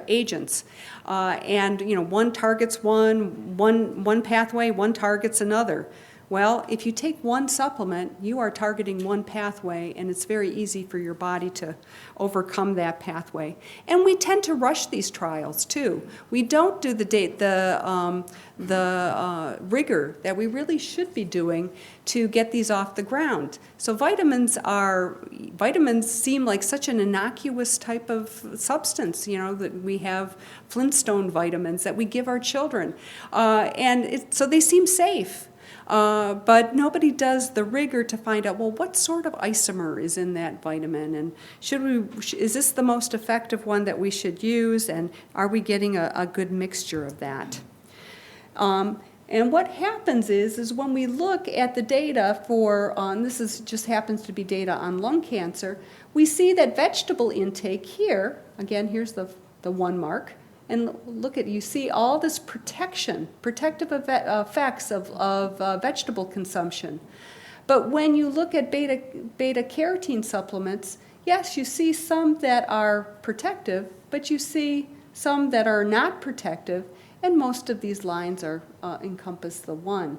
Speaker 2: agents, and one targets one pathway, one targets another. Well, if you take one supplement, you are targeting one pathway, and it's very easy for your body to overcome that pathway. And we tend to rush these trials too. We don't do the rigor that we really should be doing to get these off the ground. So vitamins seem like such an innocuous type of substance. That we have Flintstone vitamins that we give our children, so they seem safe. But nobody does the rigor to find out, well, what sort of isomer is in that vitamin, and is this the most effective one that we should use, and are we getting a good mixture of that? And what happens is when we look at the data for, just happens to be data on lung cancer, we see that vegetable intake here, again, here's the 1 mark, and you see all this protective effects of vegetable consumption. But when you look at beta-carotene supplements, yes, you see some that are protective, but you see some that are not protective, and most of these lines encompass the 1.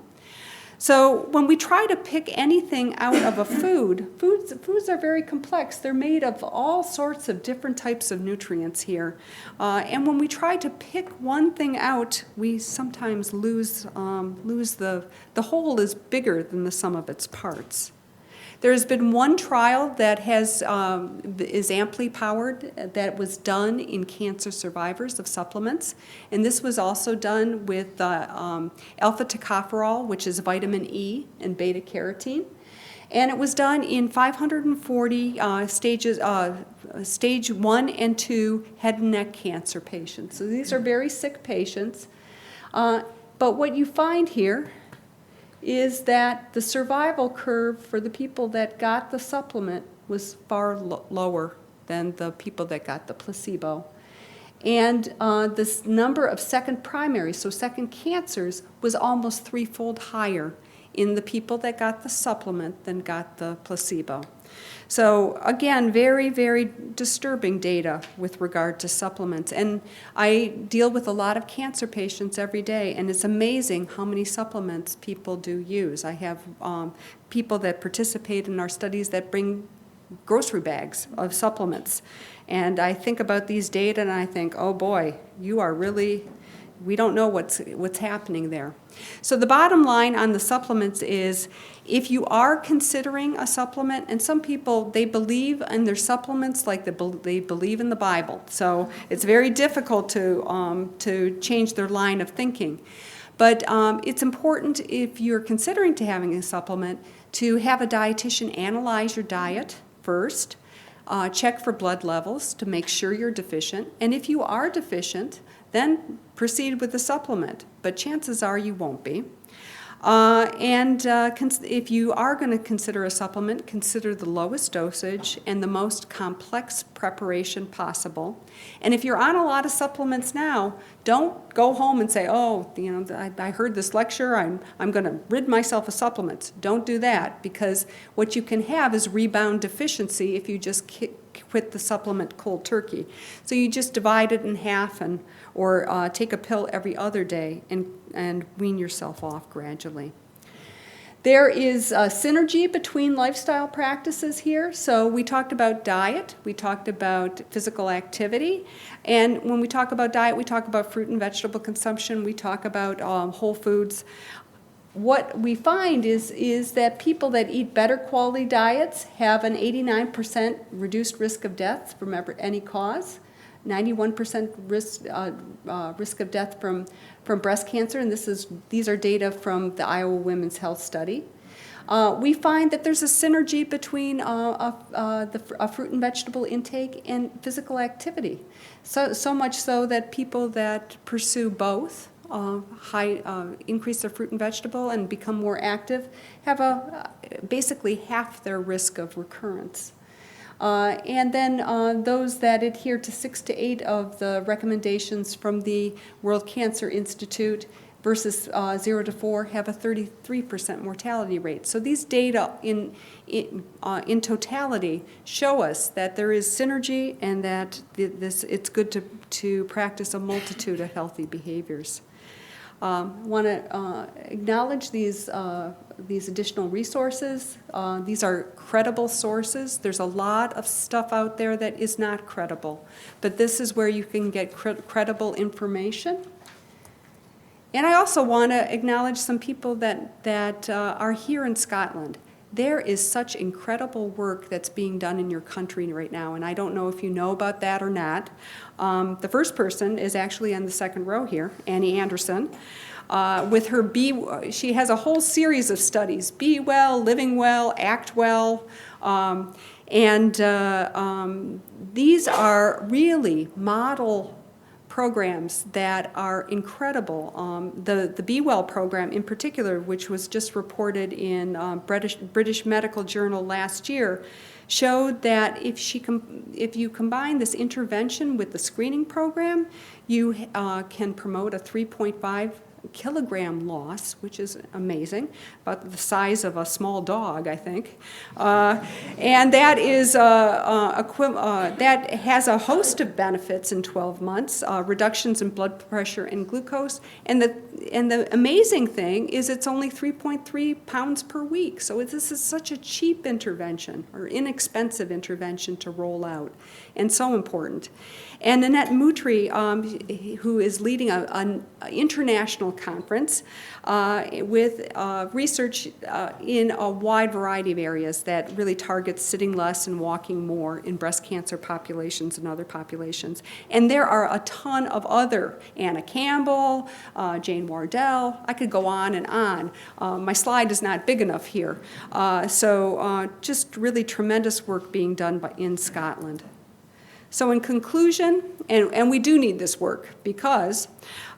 Speaker 2: So when we try to pick anything out of a foods are very complex. They're made of all sorts of different types of nutrients here. And when we try to pick one thing out, we sometimes lose the whole is bigger than the sum of its parts. There's been one trial that is amply powered that was done in cancer survivors of supplements, and this was also done with alpha tocopherol, which is vitamin E and beta carotene, and it was done in 540 stage 1 and 2 head and neck cancer patients. So these are very sick patients, but what you find here is that the survival curve for the people that got the supplement was far lower than the people that got the placebo. And this number of second primaries, so second cancers, was almost threefold higher in the people that got the supplement than got the placebo. So again, very, very disturbing data with regard to supplements. And I deal with a lot of cancer patients every day, and it's amazing how many supplements people do use. I have people that participate in our studies that bring grocery bags of supplements. And I think about these data and I think, oh boy, we don't know what's happening there. So the bottom line on the supplements is, if you are considering a supplement, and some people, they believe in their supplements like they believe in the Bible. So it's very difficult to change their line of thinking. But it's important, if you're considering having a supplement, to have a dietitian analyze your diet first, check for blood levels to make sure you're deficient. And if you are deficient, then proceed with the supplement, but chances are you won't be. If you are going to consider a supplement, consider the lowest dosage and the most complex preparation possible. And if you're on a lot of supplements now, don't go home and say, oh, I heard this lecture, I'm going to rid myself of supplements. Don't do that, because what you can have is rebound deficiency if you just quit the supplement cold turkey. So you just divide it in half or take a pill every other day and wean yourself off gradually. There is a synergy between lifestyle practices here. So we talked about diet, we talked about physical activity, and when we talk about diet, we talk about fruit and vegetable consumption, we talk about whole foods. What we find is that people that eat better quality diets have an 89% reduced risk of death from any cause, 91% risk of death from breast cancer, and these are data from the Iowa Women's Health Study. We find that there's a synergy between a fruit and vegetable intake and physical activity. So much so that people that pursue both, increase their fruit and vegetable and become more active, have basically half their risk of recurrence. And then those that adhere to 6 to 8 of the recommendations from the World Cancer Institute versus 0 to 4 have a 33% mortality rate. So these data in totality show us that there is synergy and that it's good to practice a multitude of healthy behaviors. Want to acknowledge these additional resources. These are credible sources. There's a lot of stuff out there that is not credible, but this is where you can get credible information. And I also want to acknowledge some people that are here in Scotland. There is such incredible work that's being done in your country right now, and I don't know if you know about that or not. The first person is actually on the second row here, Annie Anderson. With her she has a whole series of studies: Be Well, Living Well, Act Well, and these are really model programs that are incredible. The Be Well program in particular, which was just reported in British Medical Journal last year, showed that if you combine this intervention with the screening program, you can promote a 3.5 kilogram loss, which is amazing, about the size of a small dog, I think. And that is that has a host of benefits in 12 months, reductions in blood pressure and glucose. And the amazing thing is it's only 3.3 pounds per week. So this is such a cheap intervention, or inexpensive intervention to roll out, and so important. And Annette Moutry, who is leading an international conference with research in a wide variety of areas that really targets sitting less and walking more in breast cancer populations and other populations. And there are a ton of other, Anna Campbell, Jane Wardell, I could go on and on. My slide is not big enough here. So just really tremendous work being done in Scotland. So in conclusion, and we do need this work because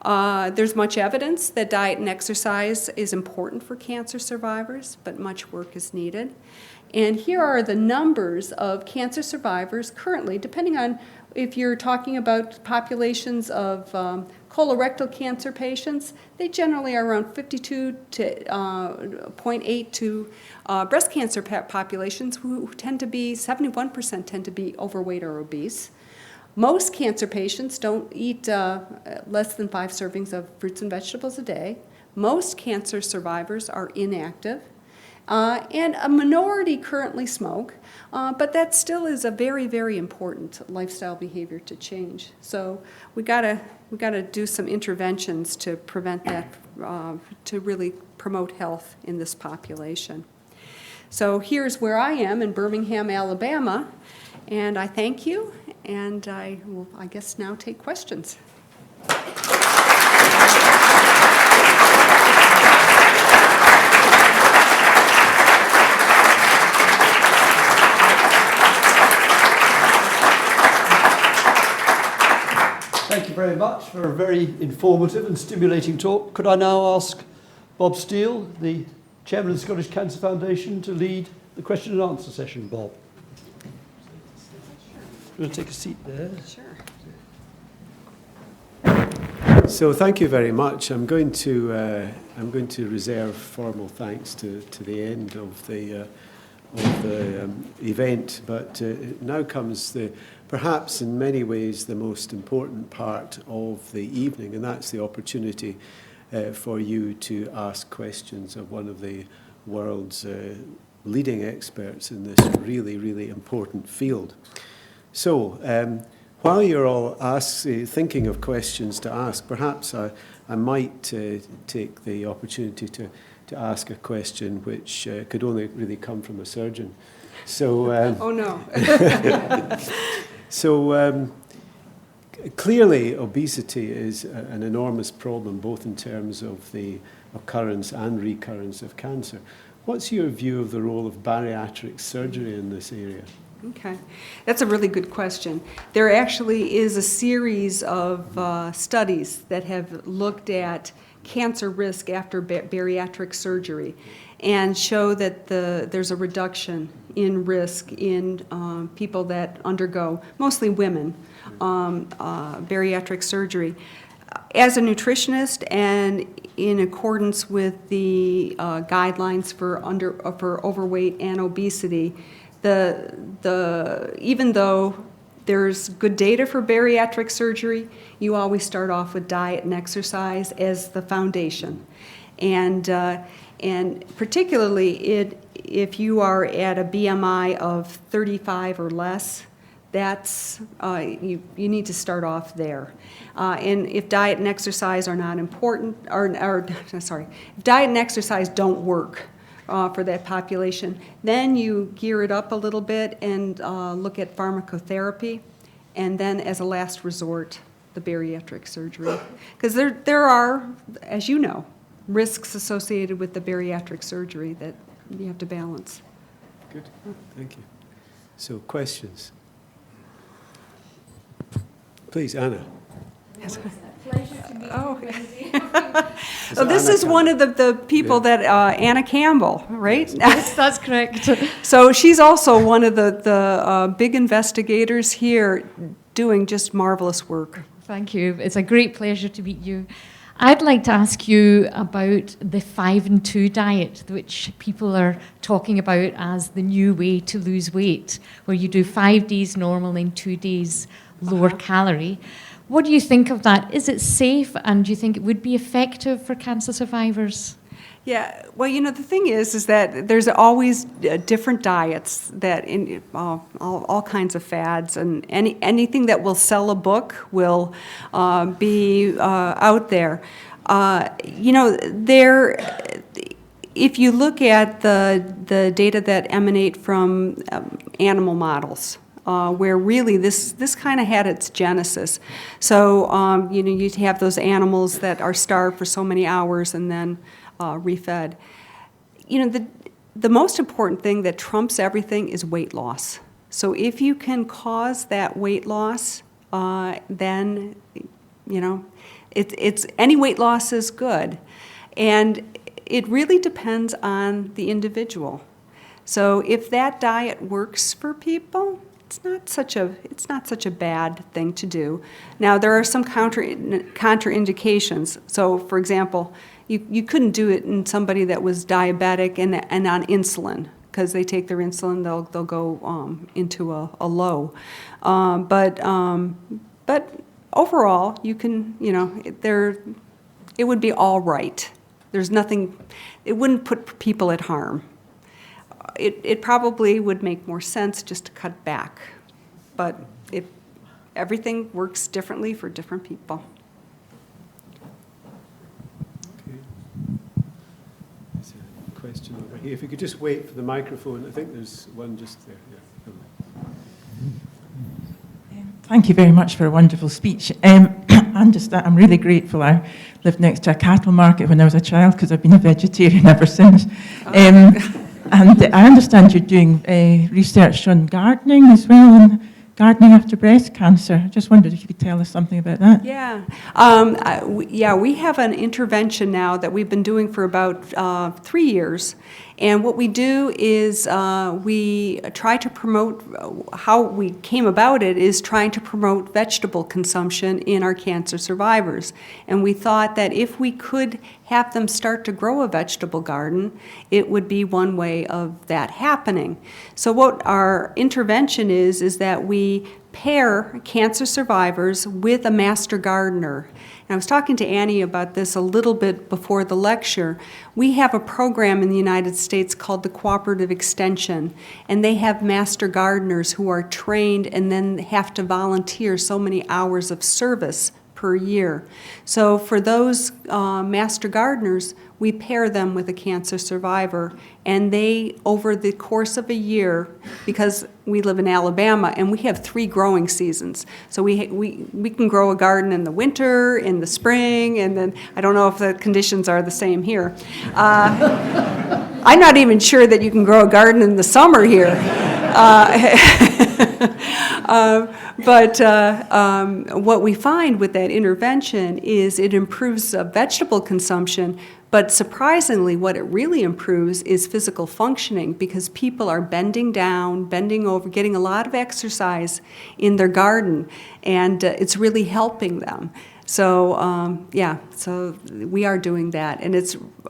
Speaker 2: there's much evidence that diet and exercise is important for cancer survivors, but much work is needed. And here are the numbers of cancer survivors currently, depending on if you're talking about populations of colorectal cancer patients, they generally are around 52 to 0.8 to breast cancer populations who tend to be, 71% tend to be overweight or obese. Most cancer patients don't eat less than 5 servings of fruits and vegetables a day. Most cancer survivors are inactive. And a minority currently smoke, but that still is a very, very important lifestyle behavior to change. So we gotta do some interventions to prevent that, to really promote health in this population. So here's where I am in Birmingham, Alabama, and I thank you, and I will, I guess, now take questions.
Speaker 1: Thank you very much for a very informative and stimulating talk. Could I now ask Bob Steele, the Chairman of the Scottish Cancer Foundation, to lead the question and answer session? Bob. You want to take a seat there?
Speaker 2: Sure.
Speaker 3: So thank you very much. I'm going to reserve formal thanks to the end of the event, but now comes perhaps in many ways the most important part of the evening, and that's the opportunity for you to ask questions of one of the world's leading experts in this really, really important field. So while you're all thinking of questions to ask, perhaps I might take the opportunity to ask a question which could only really come from a surgeon. So,
Speaker 2: Oh no.
Speaker 3: So clearly obesity is an enormous problem, both in terms of the occurrence and recurrence of cancer. What's your view of the role of bariatric surgery in this area?
Speaker 2: Okay, that's a really good question. There actually is a series of studies that have looked at cancer risk after bariatric surgery and show that there's a reduction in risk in people that undergo, mostly women, bariatric surgery. As a nutritionist and in accordance with the guidelines for overweight and obesity, even though there's good data for bariatric surgery, you always start off with diet and exercise as the foundation. And particularly if you are at a BMI of 35 or less, that's you need to start off there. And if diet and exercise are not important, if diet and exercise don't work for that population, then you gear it up a little bit and look at pharmacotherapy, and then as a last resort, the bariatric surgery. Because there are, as you know, risks associated with the bariatric surgery that you have to balance.
Speaker 3: Good, thank you. So questions? Please, Anna.
Speaker 2: Yes.
Speaker 4: Pleasure to meet you, Wendy.
Speaker 2: So this is one of the people that, Anna Campbell, right?
Speaker 4: Yes, that's correct.
Speaker 2: So she's also one of the big investigators here doing just marvelous work.
Speaker 4: Thank you. It's a great pleasure to meet you. I'd like to ask you about the 5 and 2 diet, which people are talking about as the new way to lose weight, where you do 5 days normal and 2 days lower calorie. What do you think of that? Is it safe, and do you think it would be effective for cancer survivors?
Speaker 2: Yeah, well, the thing is that there's always different diets that all kinds of fads, and anything that will sell a book will be out there. If you look at the data that emanate from animal models, where really this kind of had its genesis. So, you have those animals that are starved for so many hours and then refed. The most important thing that trumps everything is weight loss. So if you can cause that weight loss, then, it's any weight loss is good. And it really depends on the individual. So if that diet works for people, it's not such a bad thing to do. Now, there are some contraindications. So, for example, you couldn't do it in somebody that was diabetic and on insulin, because they take their insulin, they'll go into a low. But overall, you can, it would be all right. There's nothing, it wouldn't put people at harm. It probably would make more sense just to cut back, but everything works differently for different people.
Speaker 3: Okay. There's a question over here. If you could just wait for the microphone. I think there's one just there. Yeah.
Speaker 5: Thank you very much for a wonderful speech. I'm really grateful. I lived next to a cattle market when I was a child because I've been a vegetarian ever since. And I understand you're doing research on gardening as well, and gardening after breast cancer. I just wondered if you could tell us something about that.
Speaker 2: Yeah. We have an intervention now that we've been doing for about 3 years. And what we do is we try to promote, how we came about it is trying to promote vegetable consumption in our cancer survivors. And we thought that if we could have them start to grow a vegetable garden, it would be one way of that happening. So what our intervention is that we pair cancer survivors with a master gardener. And I was talking to Annie about this a little bit before the lecture. We have a program in the United States called the Cooperative Extension, and they have master gardeners who are trained and then have to volunteer so many hours of service per year. So for those master gardeners, we pair them with a cancer survivor, and they, over the course of a year, because we live in Alabama and we have 3 growing seasons, so we can grow a garden in the winter, in the spring, and then I don't know if the conditions are the same here. I'm not even sure that you can grow a garden in the summer here. But what we find with that intervention is it improves vegetable consumption, but surprisingly what it really improves is physical functioning, because people are bending down, bending over, getting a lot of exercise in their garden, and it's really helping them. So so we are doing that, and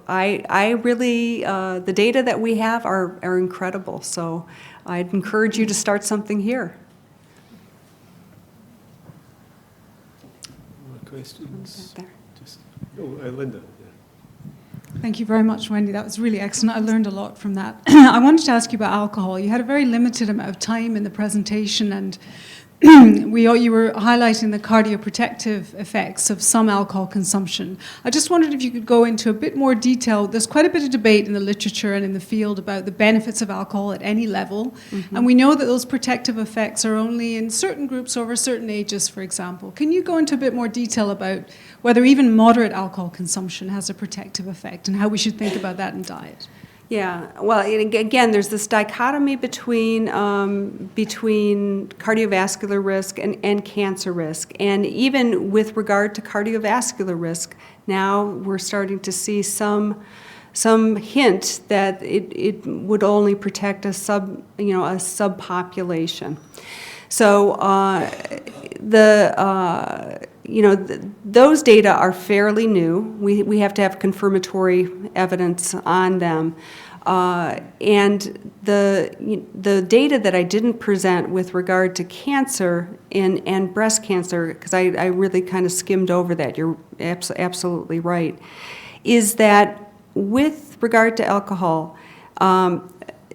Speaker 2: I really the data that we have are incredible. So I'd encourage you to start something here.
Speaker 3: More questions? Linda.
Speaker 6: Thank you very much, Wendy. That was really excellent. I learned a lot from that. I wanted to ask you about alcohol. You had a very limited amount of time in the presentation, and you were highlighting the cardioprotective effects of some alcohol consumption. I just wondered if you could go into a bit more detail. There's quite a bit of debate in the literature and in the field about the benefits of alcohol at any level. Mm-hmm. And we know that those protective effects are only in certain groups over certain ages, for example. Can you go into a bit more detail about whether even moderate alcohol consumption has a protective effect and how we should think about that in diet?
Speaker 2: Yeah, well, again, there's this dichotomy between cardiovascular risk and cancer risk. And even with regard to cardiovascular risk, now we're starting to see some hint that it would only protect a subpopulation. So those data are fairly new. We have to have confirmatory evidence on them. And the data that I didn't present with regard to cancer and breast cancer, because I really kind of skimmed over that, you're absolutely right, is that with regard to alcohol,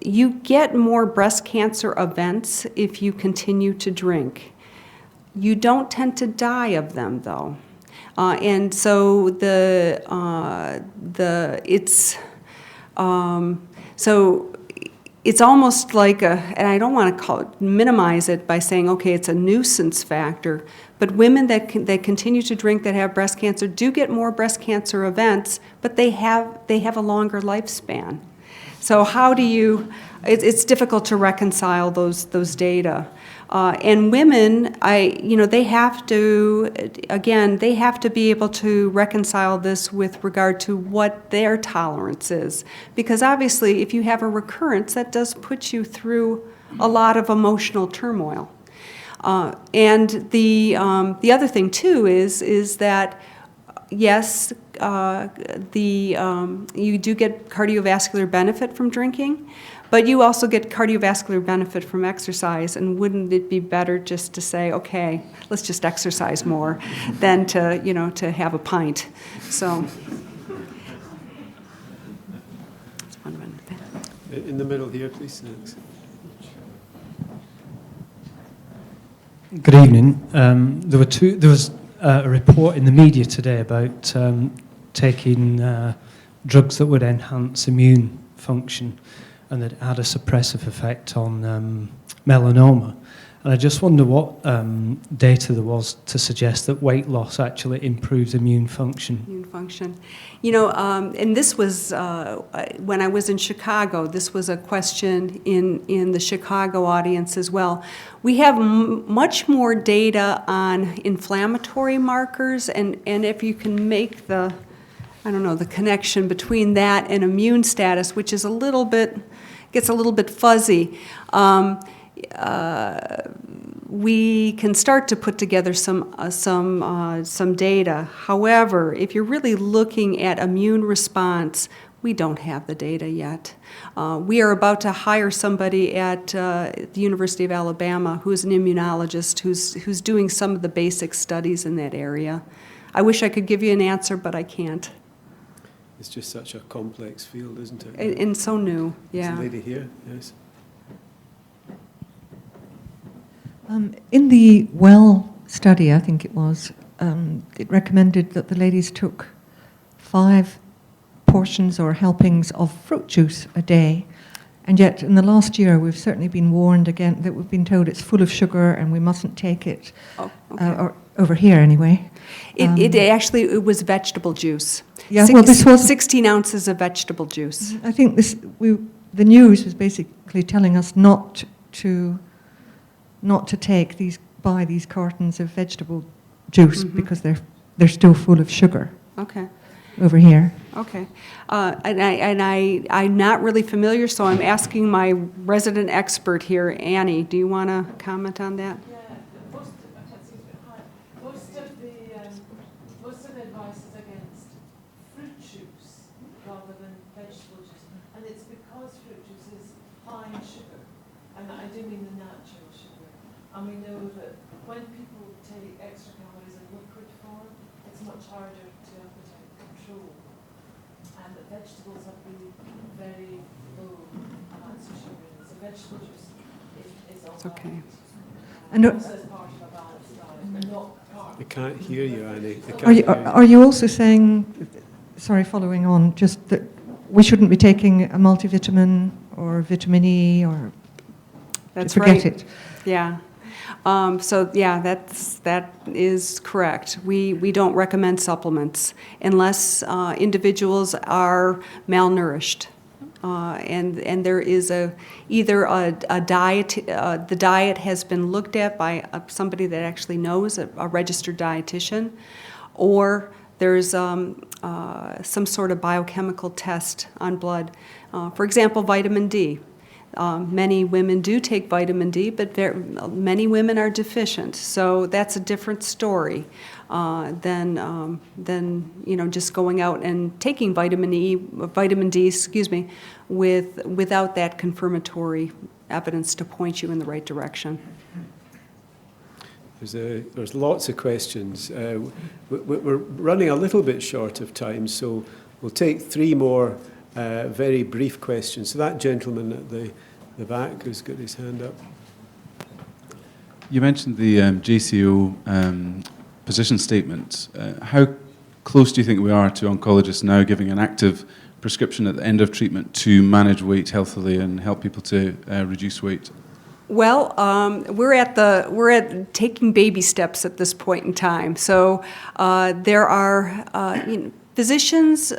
Speaker 2: you get more breast cancer events if you continue to drink. You don't tend to die of them, though. And so it's almost like and I don't want to minimize it by saying, okay, it's a nuisance factor, but women that continue to drink that have breast cancer do get more breast cancer events, but they have a longer lifespan. So how do you? It's difficult to reconcile those data. And women, they have to be able to reconcile this with regard to what their tolerance is. Because obviously, if you have a recurrence, that does put you through a lot of emotional turmoil. And the other thing, too, is that, yes, you do get cardiovascular benefit from drinking, but you also get cardiovascular benefit from exercise, and wouldn't it be better just to say, okay, let's just exercise more than to have a pint? So.
Speaker 3: In the middle here, please. Next.
Speaker 7: Good evening. There was a report in the media today about taking drugs that would enhance immune function, and that had a suppressive effect on melanoma. And I just wonder what data there was to suggest that weight loss actually improves immune function.
Speaker 2: Immune function. And this was, when I was in Chicago, this was a question in the Chicago audience as well. We have much more data on inflammatory markers, and if you can make the connection between that and immune status, which is gets a little bit fuzzy. We can start to put together some data. However, if you're really looking at immune response, we don't have the data yet. We are about to hire somebody at the University of Alabama who's an immunologist who's doing some of the basic studies in that area. I wish I could give you an answer, but I can't.
Speaker 3: It's just such a complex field, isn't it?
Speaker 2: And so new, yeah.
Speaker 3: There's a lady here, yes.
Speaker 8: In the WELL study, I think it was, it recommended that the ladies took 5 portions or helpings of fruit juice a day. And yet, in the last year, we've certainly been warned again that we've been told it's full of sugar and we mustn't take it, or over here anyway.
Speaker 2: It was vegetable juice.
Speaker 8: Yeah, well, this was
Speaker 2: 16 ounces of vegetable juice.
Speaker 8: I think the news was basically telling us not to buy these cartons of vegetable juice because they're still full of sugar.
Speaker 2: Okay.
Speaker 8: Over here.
Speaker 2: Okay. I'm not really familiar, so I'm asking my resident expert here, Annie. Do you want to comment on that?
Speaker 9: Yeah, most of the advice is against fruit juice rather than vegetable juice, and it's because fruit juice is high in sugar, and I do mean the natural sugar. And we know that when people take extra calories in liquid form, it's much harder to appetite control. And the vegetables have been very low amounts of sugar. So vegetable juice is all
Speaker 2: okay.
Speaker 8: And
Speaker 9: also as part of a balanced diet, but not part.
Speaker 3: I can't hear you, Annie.
Speaker 8: Are you also saying, sorry, following on, just that we shouldn't be taking a multivitamin or vitamin E or
Speaker 2: That's
Speaker 8: forget
Speaker 2: right.
Speaker 8: it?
Speaker 2: Yeah. That is correct. We don't recommend supplements unless individuals are malnourished, and there is either a diet. The diet has been looked at by somebody that actually knows, a registered dietitian, or there's some sort of biochemical test on blood. For example, vitamin D. Many women do take vitamin D, but many women are deficient. So that's a different story than just going out and taking vitamin D, without that confirmatory evidence to point you in the right direction.
Speaker 3: There's lots of questions. We're running a little bit short of time, so we'll take 3 more very brief questions. So that gentleman at the back who's got his hand up.
Speaker 10: You mentioned the JCO position statement. How close do you think we are to oncologists now giving an active prescription at the end of treatment to manage weight healthily and help people to reduce weight?
Speaker 2: Well, we're at taking baby steps at this point in time. So there are physicians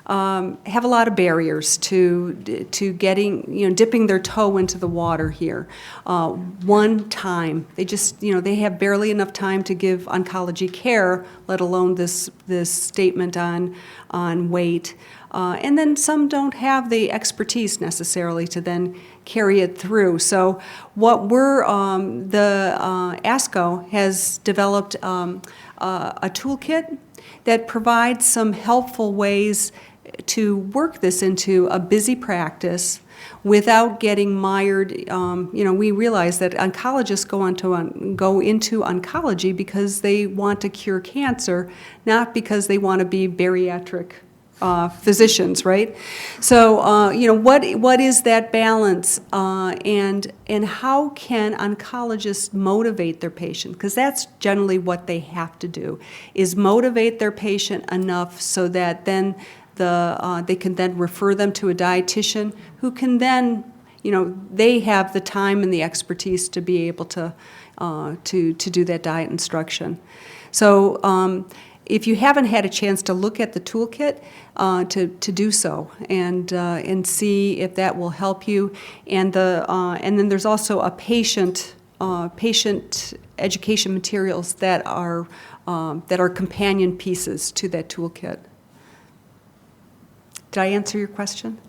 Speaker 2: have a lot of barriers to getting, dipping their toe into the water here. One time, they have barely enough time to give oncology care, let alone this statement on weight. And then some don't have the expertise necessarily to then carry it through. So what the ASCO has developed a toolkit that provides some helpful ways to work this into a busy practice without getting mired. We realize that oncologists go into oncology because they want to cure cancer, not because they want to be bariatric physicians, right? So, what is that balance, and how can oncologists motivate their patient? Because that's generally what they have to do, is motivate their patient enough so that then they can then refer them to a dietitian who can then, they have the time and the expertise to be able to do that diet instruction. So. If you haven't had a chance to look at the toolkit, to do so and see if that will help you, and then there's also a patient education materials that are companion pieces to that toolkit. Did I answer your question?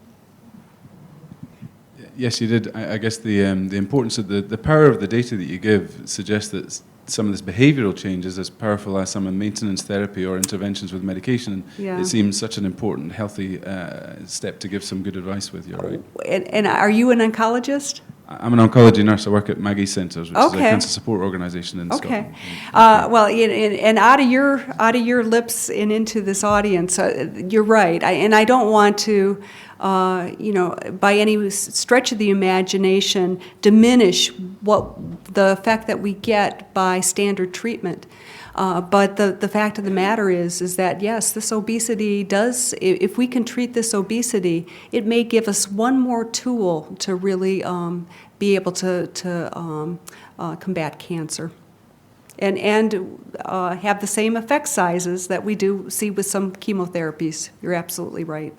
Speaker 10: Yes, you did. I guess the importance of the power of the data that you give suggests that some of this behavioural change is as powerful as some maintenance therapy or interventions with medication.
Speaker 2: Yeah.
Speaker 10: It seems such an important, healthy step to give some good advice with. You're right.
Speaker 2: And are you an oncologist?
Speaker 10: I'm an oncology nurse. I work at Maggie's Centres, which is a
Speaker 2: Okay.
Speaker 10: cancer support organisation in Scotland.
Speaker 2: Well, and out of your lips and into this audience, you're right. I don't want to, by any stretch of the imagination, diminish the effect that we get by standard treatment. But the fact of the matter is that, yes, this obesity does, if we can treat this obesity, it may give us one more tool to really be able to combat cancer. And have the same effect sizes that we do see with some chemotherapies. You're absolutely right.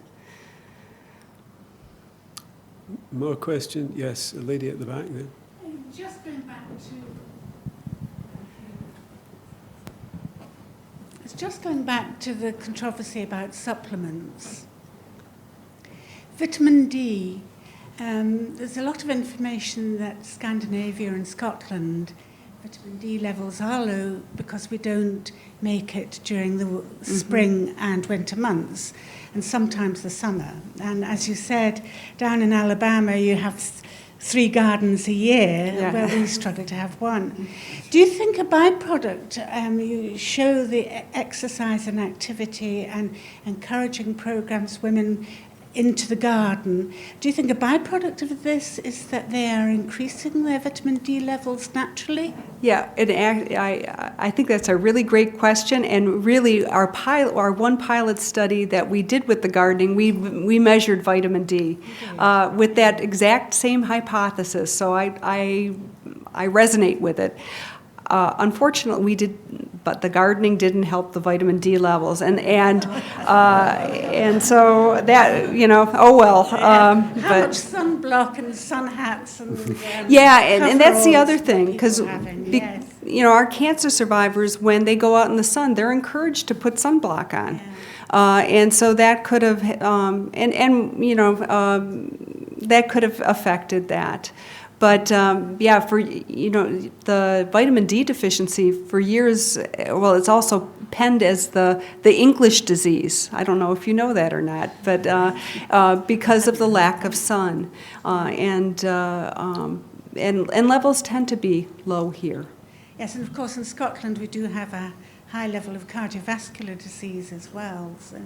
Speaker 3: More questions? Yes, a lady at the back there.
Speaker 11: Just going back to... It's just going back to the controversy about supplements. Vitamin D, there's a lot of information that Scandinavia and Scotland, vitamin D levels are low because we don't make it during the spring and winter months, and sometimes the summer. And as you said, down in Alabama you have 3 gardens a year, where we struggle to have one. Do you think a byproduct, you show the exercise and activity and encouraging programs, women into the garden, do you think a byproduct of this is that they are increasing their vitamin D levels naturally?
Speaker 2: Yeah, I think that's a really great question, and really our one pilot study that we did with the gardening, we measured vitamin D with that exact same hypothesis. So I resonate with it. Unfortunately, but the gardening didn't help the vitamin D levels, and so that oh well.
Speaker 11: How
Speaker 2: But
Speaker 11: much sunblock and sun hats and
Speaker 2: and that's the other thing, because
Speaker 11: yes.
Speaker 2: Our cancer survivors, when they go out in the sun, they're encouraged to put sunblock on, and so that could have that could have affected that. But yeah, for the vitamin D deficiency for years, well, it's also penned as the English disease. I don't know if you know that or not, but because of the lack of sun, and levels tend to be low here.
Speaker 11: Yes, and of course in Scotland we do have a high level of cardiovascular disease as well. So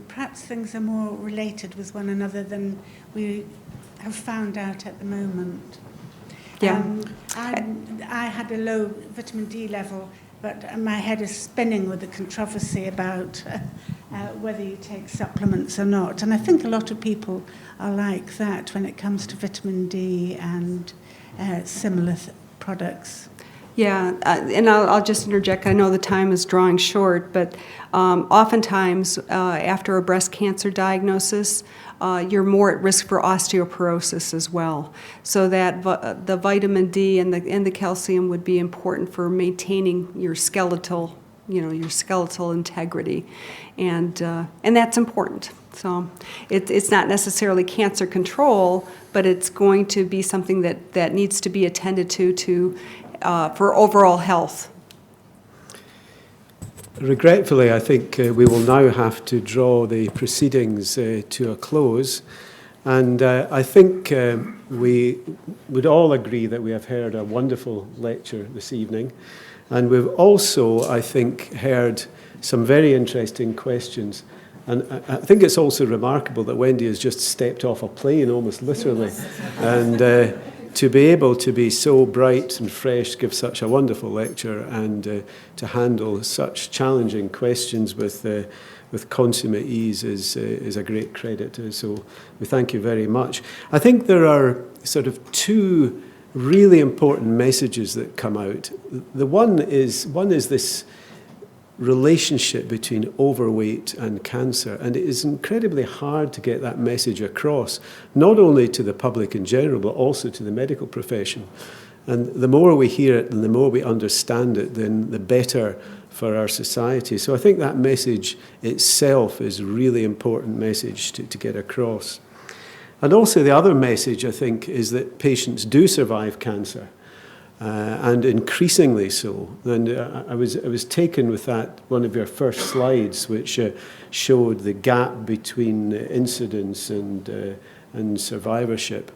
Speaker 11: perhaps things are more related with one another than we have found out at the moment.
Speaker 2: Yeah.
Speaker 11: I had a low vitamin D level, but my head is spinning with the controversy about whether you take supplements or not. And I think a lot of people are like that when it comes to vitamin D and similar products.
Speaker 2: Yeah, and I'll just interject. I know the time is drawing short, but oftentimes after a breast cancer diagnosis, you're more at risk for osteoporosis as well. So that the vitamin D and the calcium would be important for maintaining your skeletal, your skeletal integrity, and that's important. So it's not necessarily cancer control, but it's going to be something that needs to be attended to for overall health.
Speaker 3: Regretfully, I think we will now have to draw the proceedings to a close. And I think we would all agree that we have heard a wonderful lecture this evening. And we've also, I think, heard some very interesting questions. And I think it's also remarkable that Wendy has just stepped off a plane, almost literally. And to be able to be so bright and fresh, give such a wonderful lecture, and to handle such challenging questions with consummate ease is a great credit. So we thank you very much. I think there are sort of two really important messages that come out. The one is this relationship between overweight and cancer, and it is incredibly hard to get that message across, not only to the public in general, but also to the medical profession. And the more we hear it and the more we understand it, then the better for our society. So I think that message itself is a really important message to get across. And also the other message, I think, is that patients do survive cancer. And increasingly so. And I was taken with that, one of your first slides, which showed the gap between incidence and survivorship,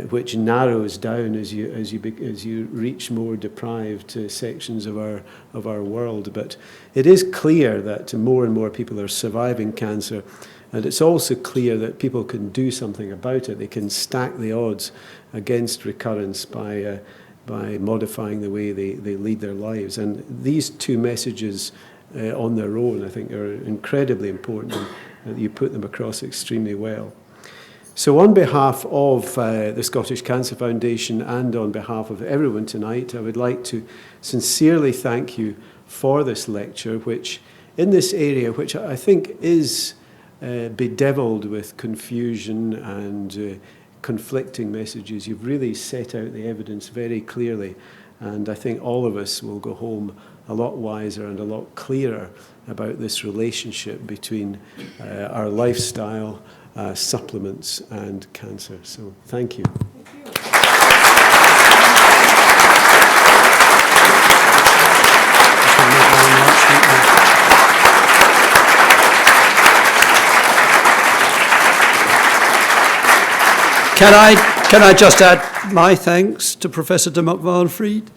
Speaker 3: which narrows down as you reach more deprived sections of our world. But it is clear that more and more people are surviving cancer, and it's also clear that people can do something about it. They can stack the odds against recurrence by modifying the way they lead their lives. And these two messages on their own, I think, are incredibly important, and you put them across extremely well. So on behalf of the Scottish Cancer Foundation and on behalf of everyone tonight, I would like to sincerely thank you for this lecture, which in this area, which I think is bedeviled with confusion and conflicting messages, you've really set out the evidence very clearly, and I think all of us will go home a lot wiser and a lot clearer about this relationship between our lifestyle, supplements and cancer. So thank you.
Speaker 1: Can I just add my thanks to Professor Demark Wahnefried,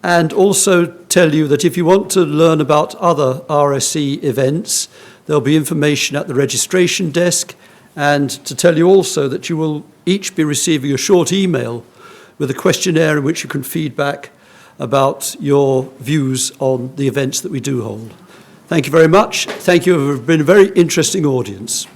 Speaker 1: and also tell you that if you want to learn about other RSE events, there'll be information at the registration desk, and to tell you also that you will each be receiving a short email with a questionnaire in which you can feed back about your views on the events that we do hold. Thank you very much. Thank you. You've been a very interesting audience.